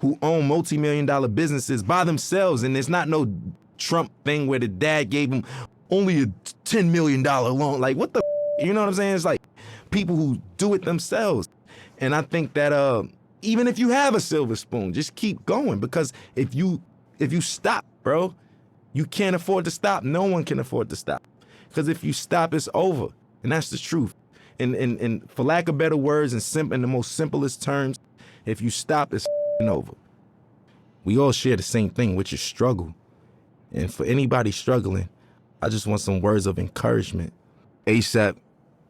who own multi-million-dollar businesses by themselves, and it's not no Trump thing where the dad gave him only a $10 million loan. Like, what the you know what I'm saying? It's like people who do it themselves. And I think that even if you have a silver spoon, just keep going, because if you stop, bro, you can't afford to stop. No one can afford to stop. Because if you stop, it's over. And that's the truth. And for lack of better words, in the most simplest terms, if you stop, it's over. We all share the same thing, which is struggle. And for anybody struggling, I just want some words of encouragement. ASAP,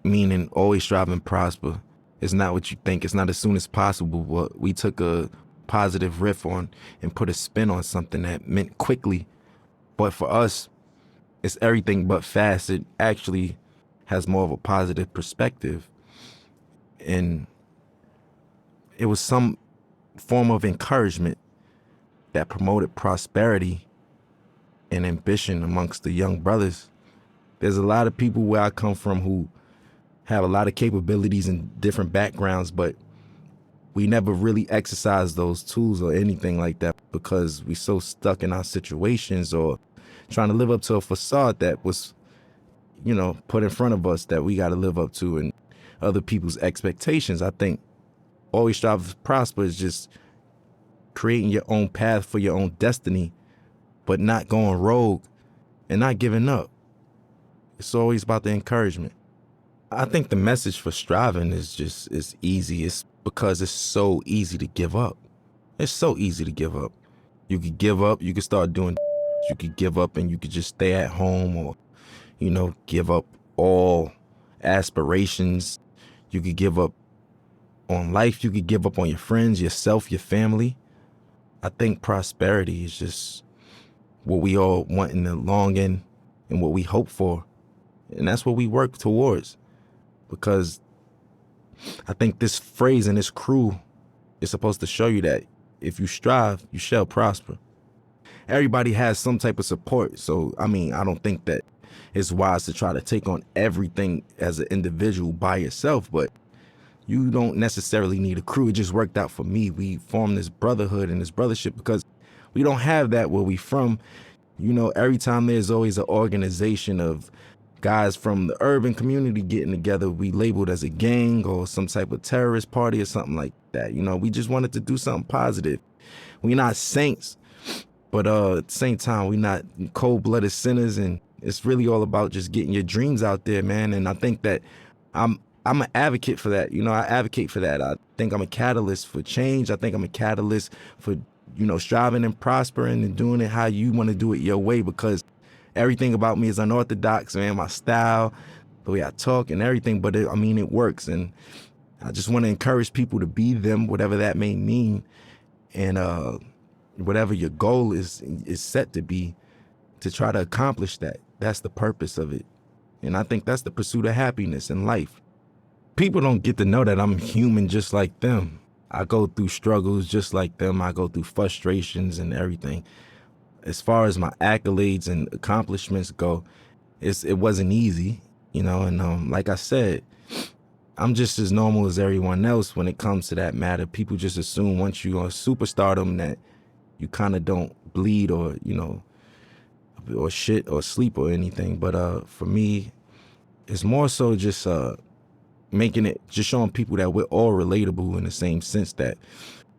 meaning always strive and prosper. It's not what you think. It's not as soon as possible. But we took a positive riff on and put a spin on something that meant quickly. But for us, it's everything but fast. It actually has more of a positive perspective. And it was some form of encouragement that promoted prosperity and ambition amongst the young brothers. There's a lot of people where I come from who have a lot of capabilities and different backgrounds, but we never really exercise those tools or anything like that because we so stuck in our situations or trying to live up to a facade that was, put in front of us that we got to live up to and other people's expectations. I think always strive to prosper is just creating your own path for your own destiny, but not going rogue and not giving up. It's always about the encouragement. I think the message for striving is easy. It's because it's so easy to give up. It's so easy to give up. You could give up, you could start doing, you could give up and you could just stay at home or, give up all aspirations. You could give up on life. You could give up on your friends, yourself, your family. I think prosperity is just what we all want in the long end and what we hope for. And that's what we work towards. Because I think this phrase and this crew is supposed to show you that if you strive, you shall prosper. Everybody has some type of support. So, I don't think that it's wise to try to take on everything as an individual by yourself, but you don't necessarily need a crew. It just worked out for me. We formed this brotherhood and this brothership because we don't have that where we from. Every time there's always an organization of guys from the urban community getting together, we labeled as a gang or some type of terrorist party or something like that. We just wanted to do something positive. We're not saints, but at the same time, we're not cold-blooded sinners, and it's really all about just getting your dreams out there, man. And I think that I'm an advocate for that. I advocate for that. I think I'm a catalyst for change. I think I'm a catalyst for, striving and prospering and doing it how you want to do it your way, because everything about me is unorthodox, man. My style, the way I talk and everything, but it works. And I just want to encourage people to be them, whatever that may mean. And whatever your goal is set to be, to try to accomplish that. That's the purpose of it. And I think that's the pursuit of happiness in life. People don't get to know that I'm human just like them. I go through struggles just like them. I go through frustrations and everything. As far as my accolades and accomplishments go, it wasn't easy, and like I said, I'm just as normal as everyone else when it comes to that matter. People just assume once you're a superstardom that you kind of don't bleed or, or shit or sleep or anything. But for me, it's more so just just showing people that we're all relatable in the same sense, that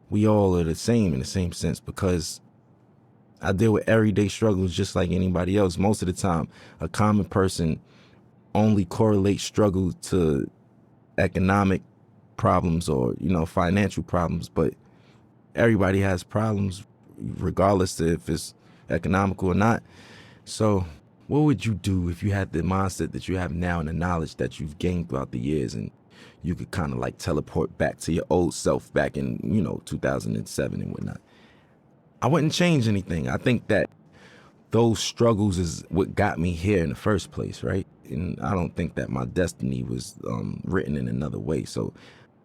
we all are the same in the same sense, because I deal with everyday struggles just like anybody else. Most of the time, a common person only correlates struggle to economic problems or, financial problems, but everybody has problems regardless of if it's economical or not. So what would you do if you had the mindset that you have now and the knowledge that you've gained throughout the years, and you could kind of like teleport back to your old self back in, 2007 and whatnot? I wouldn't change anything. I think that those struggles is what got me here in the first place, right? And I don't think that my destiny was written in another way. So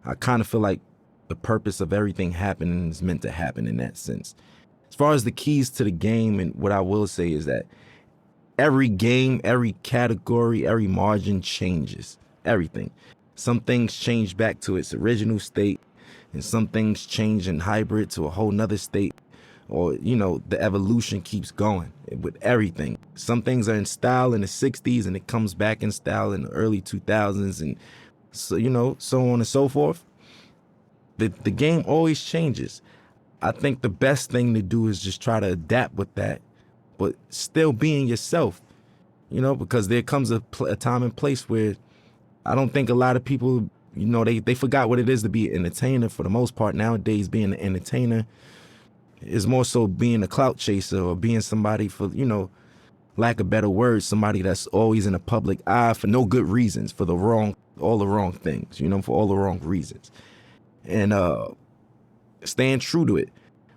I kind of feel like the purpose of everything happening is meant to happen in that sense. As far as the keys to the game, and what I will say is that every game, every category, every margin changes. Everything. Some things change back to its original state, and some things change in hybrid to a whole nother state. Or, the evolution keeps going with everything. Some things are in style in the 60s and it comes back in style in the early 2000s, and so, so on and so forth. The game always changes. I think the best thing to do is just try to adapt with that, but still being yourself, because there comes a time and place where I don't think a lot of people, they forgot what it is to be an entertainer for the most part. Nowadays, being an entertainer is more so being a clout chaser or being somebody for, lack of better words, somebody that's always in the public eye for no good reasons, for all the wrong things, you know, for all the wrong reasons. And staying true to it.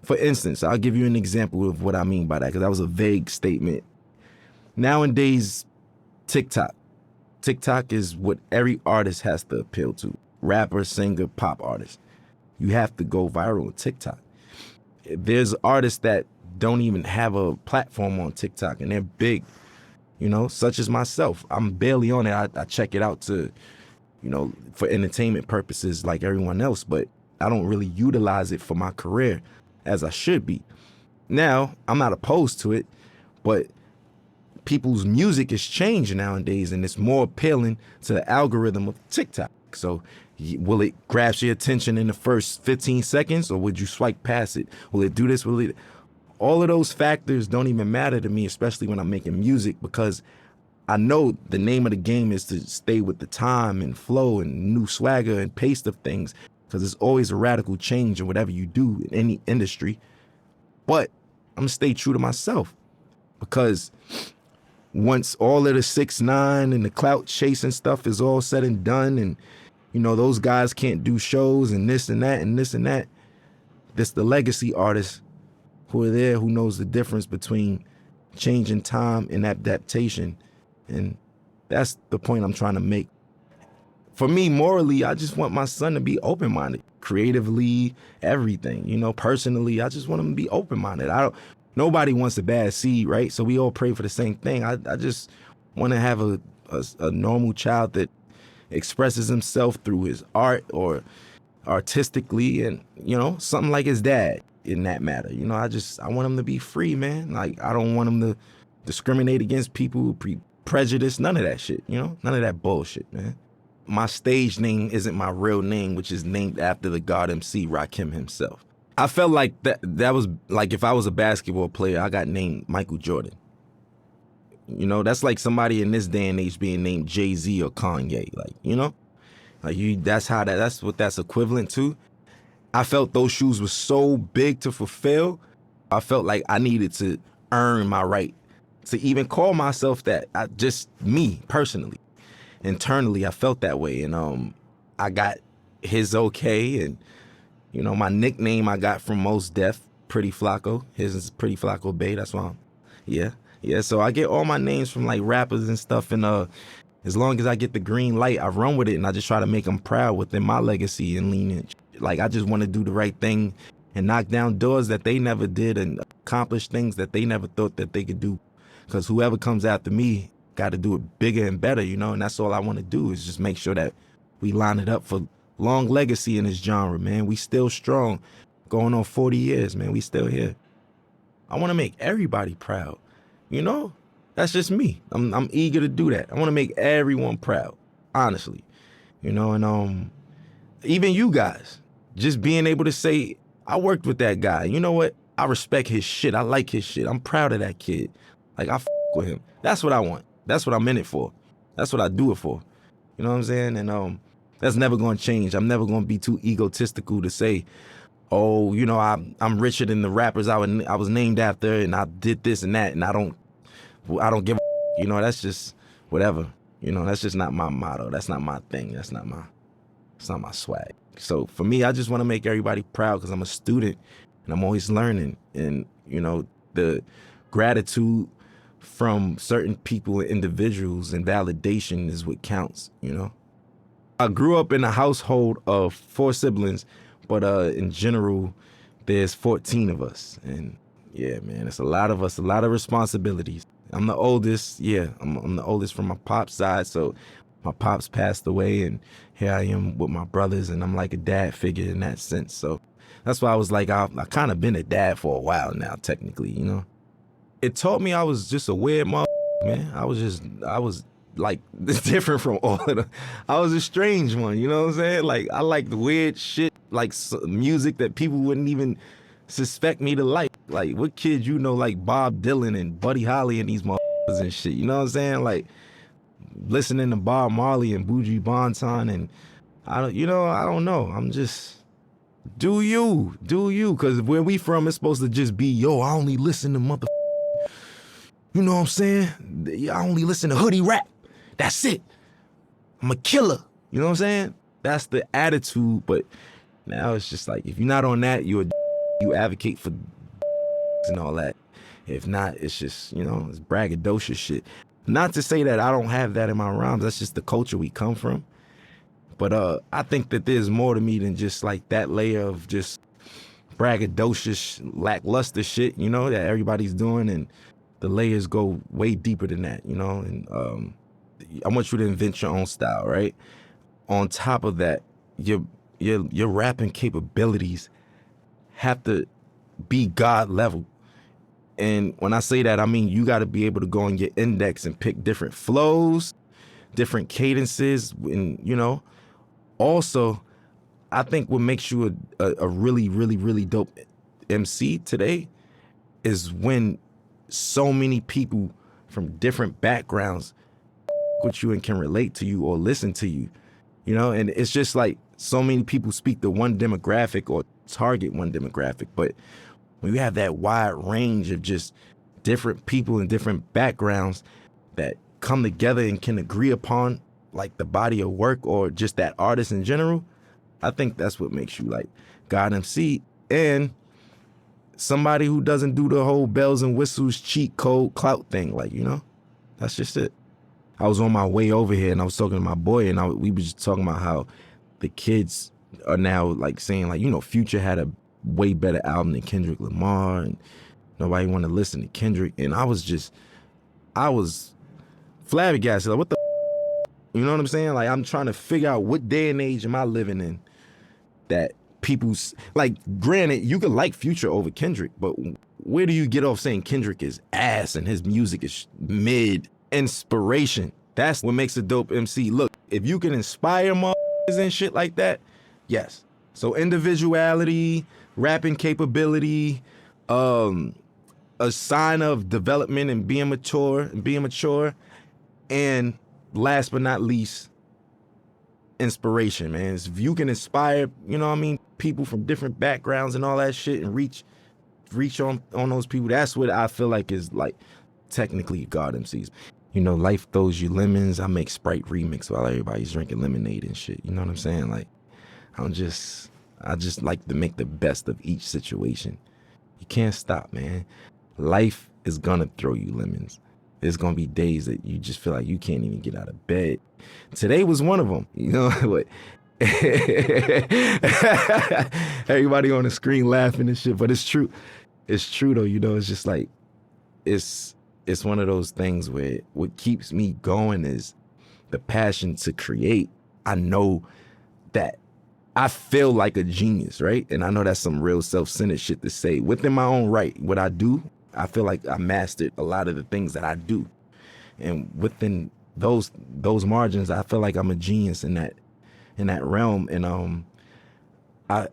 For instance, I'll give you an example of what I mean by that, because that was a vague statement. Nowadays, TikTok is what every artist has to appeal to. Rapper, singer, pop artist. You have to go viral on TikTok. There's artists that don't even have a platform on TikTok, and they're big, you know, such as myself. I'm barely on it. I check it out to, you know, for entertainment purposes like everyone else, but I don't really utilize it for my career as I should be. Now, I'm not opposed to it, but people's music is changing nowadays, and it's more appealing to the algorithm of TikTok. So will it grasp your attention in the first 15 seconds, or would you swipe past it? Will it do this? All of those factors don't even matter to me, especially when I'm making music, because I know the name of the game is to stay with the time and flow and new swagger and pace of things, because there's always a radical change in whatever you do in any industry. But I'm gonna stay true to myself, because once all of the 6ix9ine and the clout chasing stuff is all said and done, and you know those guys can't do shows and this and that and this and that, this the legacy artists who are there, who knows the difference between changing time and adaptation. And that's the point I'm trying to make. For me, morally, I just want my son to be open-minded, creatively, everything, you know, personally. I just want him to be open-minded. Nobody wants a bad seed, right? So we all pray for the same thing. I just want to have a normal child that expresses himself through his art or artistically, and, you know, something like his dad in that matter. You know, I want him to be free, man. Like, I don't want him to discriminate against people, prejudice, none of that shit, you know? None of that bullshit, man. My stage name isn't my real name, which is named after the God MC Rakim himself. I felt like that was like if I was a basketball player, I got named Michael Jordan. You know, that's like somebody in this day and age being named Jay-Z or Kanye, like, you know? Like that's what that's equivalent to. I felt those shoes were so big to fulfill. I felt like I needed to earn my right to even call myself that. Just me personally, internally, I felt that way. And I got his okay. And, you know, my nickname I got from Mos Def, Pretty Flacco. His is Pretty Flacco Bay. That's why yeah. So I get all my names from like rappers and stuff. And as long as I get the green light, I run with it. And I just try to make them proud within my legacy and lineage. Like, I just want to do the right thing and knock down doors that they never did and accomplish things that they never thought that they could do. Because whoever comes after me got to do it bigger and better, you know? And that's all I want to do, is just make sure that we line it up for long legacy in this genre, man. We still strong. Going on 40 years, man. We still here. I want to make everybody proud, you know? That's just me. I'm eager to do that. I want to make everyone proud, honestly. You know, and even you guys. Just being able to say, I worked with that guy. You know what? I respect his shit. I like his shit. I'm proud of that kid. Like, I with him. That's what I want. That's what I'm in it for. That's what I do it for. You know what I'm saying? And that's never going to change. I'm never going to be too egotistical to say, oh, you know, I'm richer than the rappers I was named after, and I did this and that, and I don't give a, you know, that's just whatever. You know, that's just not my motto. That's not my thing. It's not my swag. So for me, I just want to make everybody proud, because I'm a student and I'm always learning. And, you know, the gratitude from certain people and individuals and validation is what counts, you know. I grew up in a household of 4 siblings, but in general, there's 14 of us. And yeah, man, it's a lot of us, a lot of responsibilities. I'm the oldest. Yeah, I'm the oldest from my pop's side. So my pops passed away, and here I am with my brothers, and I'm like a dad figure in that sense. So that's why I was like, I kind of been a dad for a while now, technically, you know. It taught me I was just a weird man. I was like different from all of them. I was a strange one, you know what I'm saying? Like, I like the weird shit, like music that people wouldn't even suspect me to like. Like, what kid you know like Bob Dylan and Buddy Holly and these motherfuckers and shit, you know what I'm saying? Like, listening to Bob Marley and Buju Banton, and I don't know. I'm just, do you? Because where we from, it's supposed to just be, yo, I only listen to You know what I'm saying? I only listen to hoodie rap. That's it. I'm a killer. You know what I'm saying? That's the attitude. But now it's just like, if you're not on that, you advocate for and all that. If not, it's just, it's braggadocious shit. Not to say that I don't have that in my rhymes. That's just the culture we come from. But I think that there's more to me than just like that layer of just braggadocious, lackluster shit, that everybody's doing. And the layers go way deeper than that, And I want you to invent your own style, right? On top of that, your rapping capabilities have to be God level. And when I say that, I mean you got to be able to go on your index and pick different flows, different cadences, and also, I think what makes you a really, really, really dope MC today is when so many people from different backgrounds with you and can relate to you or listen to you, and it's just like so many people speak to one demographic or target one demographic, but when you have that wide range of just different people and different backgrounds that come together and can agree upon like the body of work or just that artist in general, I think that's what makes you like God MC and somebody who doesn't do the whole bells and whistles, cheat code, clout thing. Like, that's just it. I was on my way over here and I was talking to my boy and we were just talking about how the kids are now like saying like, Future had a way better album than Kendrick Lamar and nobody want to listen to Kendrick. And I was flabbergasted. Like, what the you know what I'm saying? Like, I'm trying to figure out what day and age am I living in that people's, like, granted, you could like Future over Kendrick, but where do you get off saying Kendrick is ass and his music is mid? Inspiration. That's what makes a dope MC. Look, if you can inspire motherfuckers and shit like that, yes. So individuality, rapping capability, a sign of development and being mature, and last but not least, inspiration, man. If you can inspire, people from different backgrounds and all that shit and reach on those people, that's what I feel like is like technically God MCs. Life throws you lemons. I make Sprite remix while everybody's drinking lemonade and shit. You know what I'm saying? Like, I just like to make the best of each situation. You can't stop, man. Life is gonna throw you lemons. There's gonna be days that you just feel like you can't even get out of bed. Today was one of them. What? Everybody on the screen laughing and shit, but it's true. It's true though. It's just like it's one of those things where what keeps me going is the passion to create. I know that I feel like a genius, right? And I know that's some real self-centered shit to say. Within my own right, what I do, I feel like I mastered a lot of the things that I do. And within those margins, I feel like I'm a genius in that realm. And I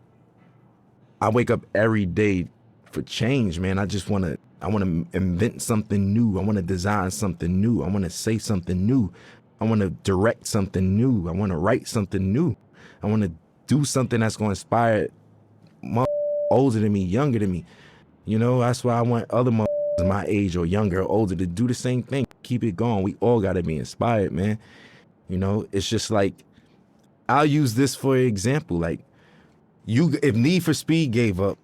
wake up every day for change, man. I want to invent something new. I want to design something new. I want to say something new. I want to direct something new. I want to write something new. I want to do something that's going to inspire older than me, younger than me. That's why I want other my age or younger or older to do the same thing. Keep it going. We all got to be inspired, man. It's just like, I'll use this for example. Like, if Need for Speed gave up,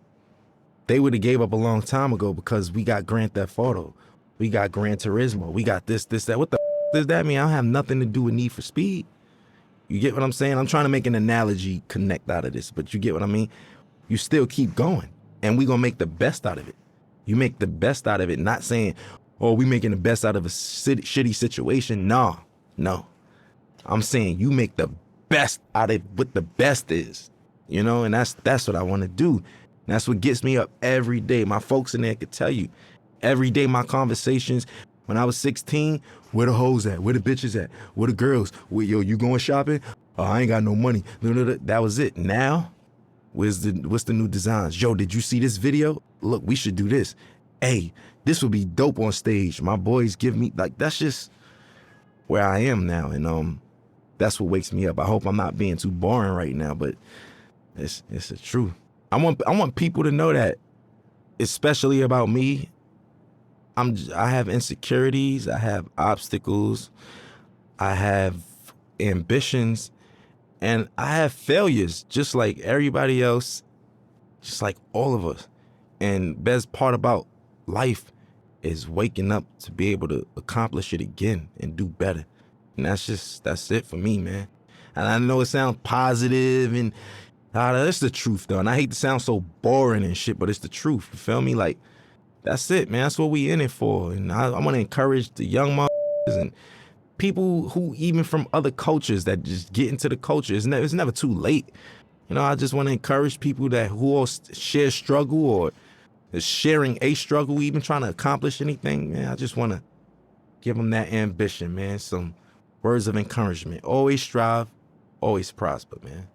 they would have gave up a long time ago because we got Grand Theft Auto. We got Gran Turismo. We got this, that. What the does that mean? I don't have nothing to do with Need for Speed. You get what I'm saying? I'm trying to make an analogy connect out of this, but you get what I mean? You still keep going, and we gonna make the best out of it. You make the best out of it, not saying, oh, we making the best out of a shitty situation. No. I'm saying you make the best out of what the best is, and that's what I want to do. That's what gets me up every day. My folks in there could tell you, every day my conversations, when I was 16, where the hoes at? Where the bitches at? Where the girls? You going shopping? Oh, I ain't got no money. That was it. Now, what's the new designs? Yo, did you see this video? Look, we should do this. Hey, this would be dope on stage. My boys give me, like, that's just where I am now. And that's what wakes me up. I hope I'm not being too boring right now, but it's the truth. I want people to know that, especially about me, I have insecurities, I have obstacles, I have ambitions, and I have failures just like everybody else, just like all of us. And best part about life is waking up to be able to accomplish it again and do better. And that's it for me, man. And I know it sounds positive and that's the truth though. And I hate to sound so boring and shit, but it's the truth. You feel me? Like, that's it, man. That's what we in it for. And I want to encourage the young motherfuckers and people who even from other cultures that just get into the culture. It's never too late. You know, I just want to encourage people who all share struggle or is sharing a struggle, even trying to accomplish anything, man. I just want to give them that ambition, man. Some words of encouragement. Always strive, always prosper, man.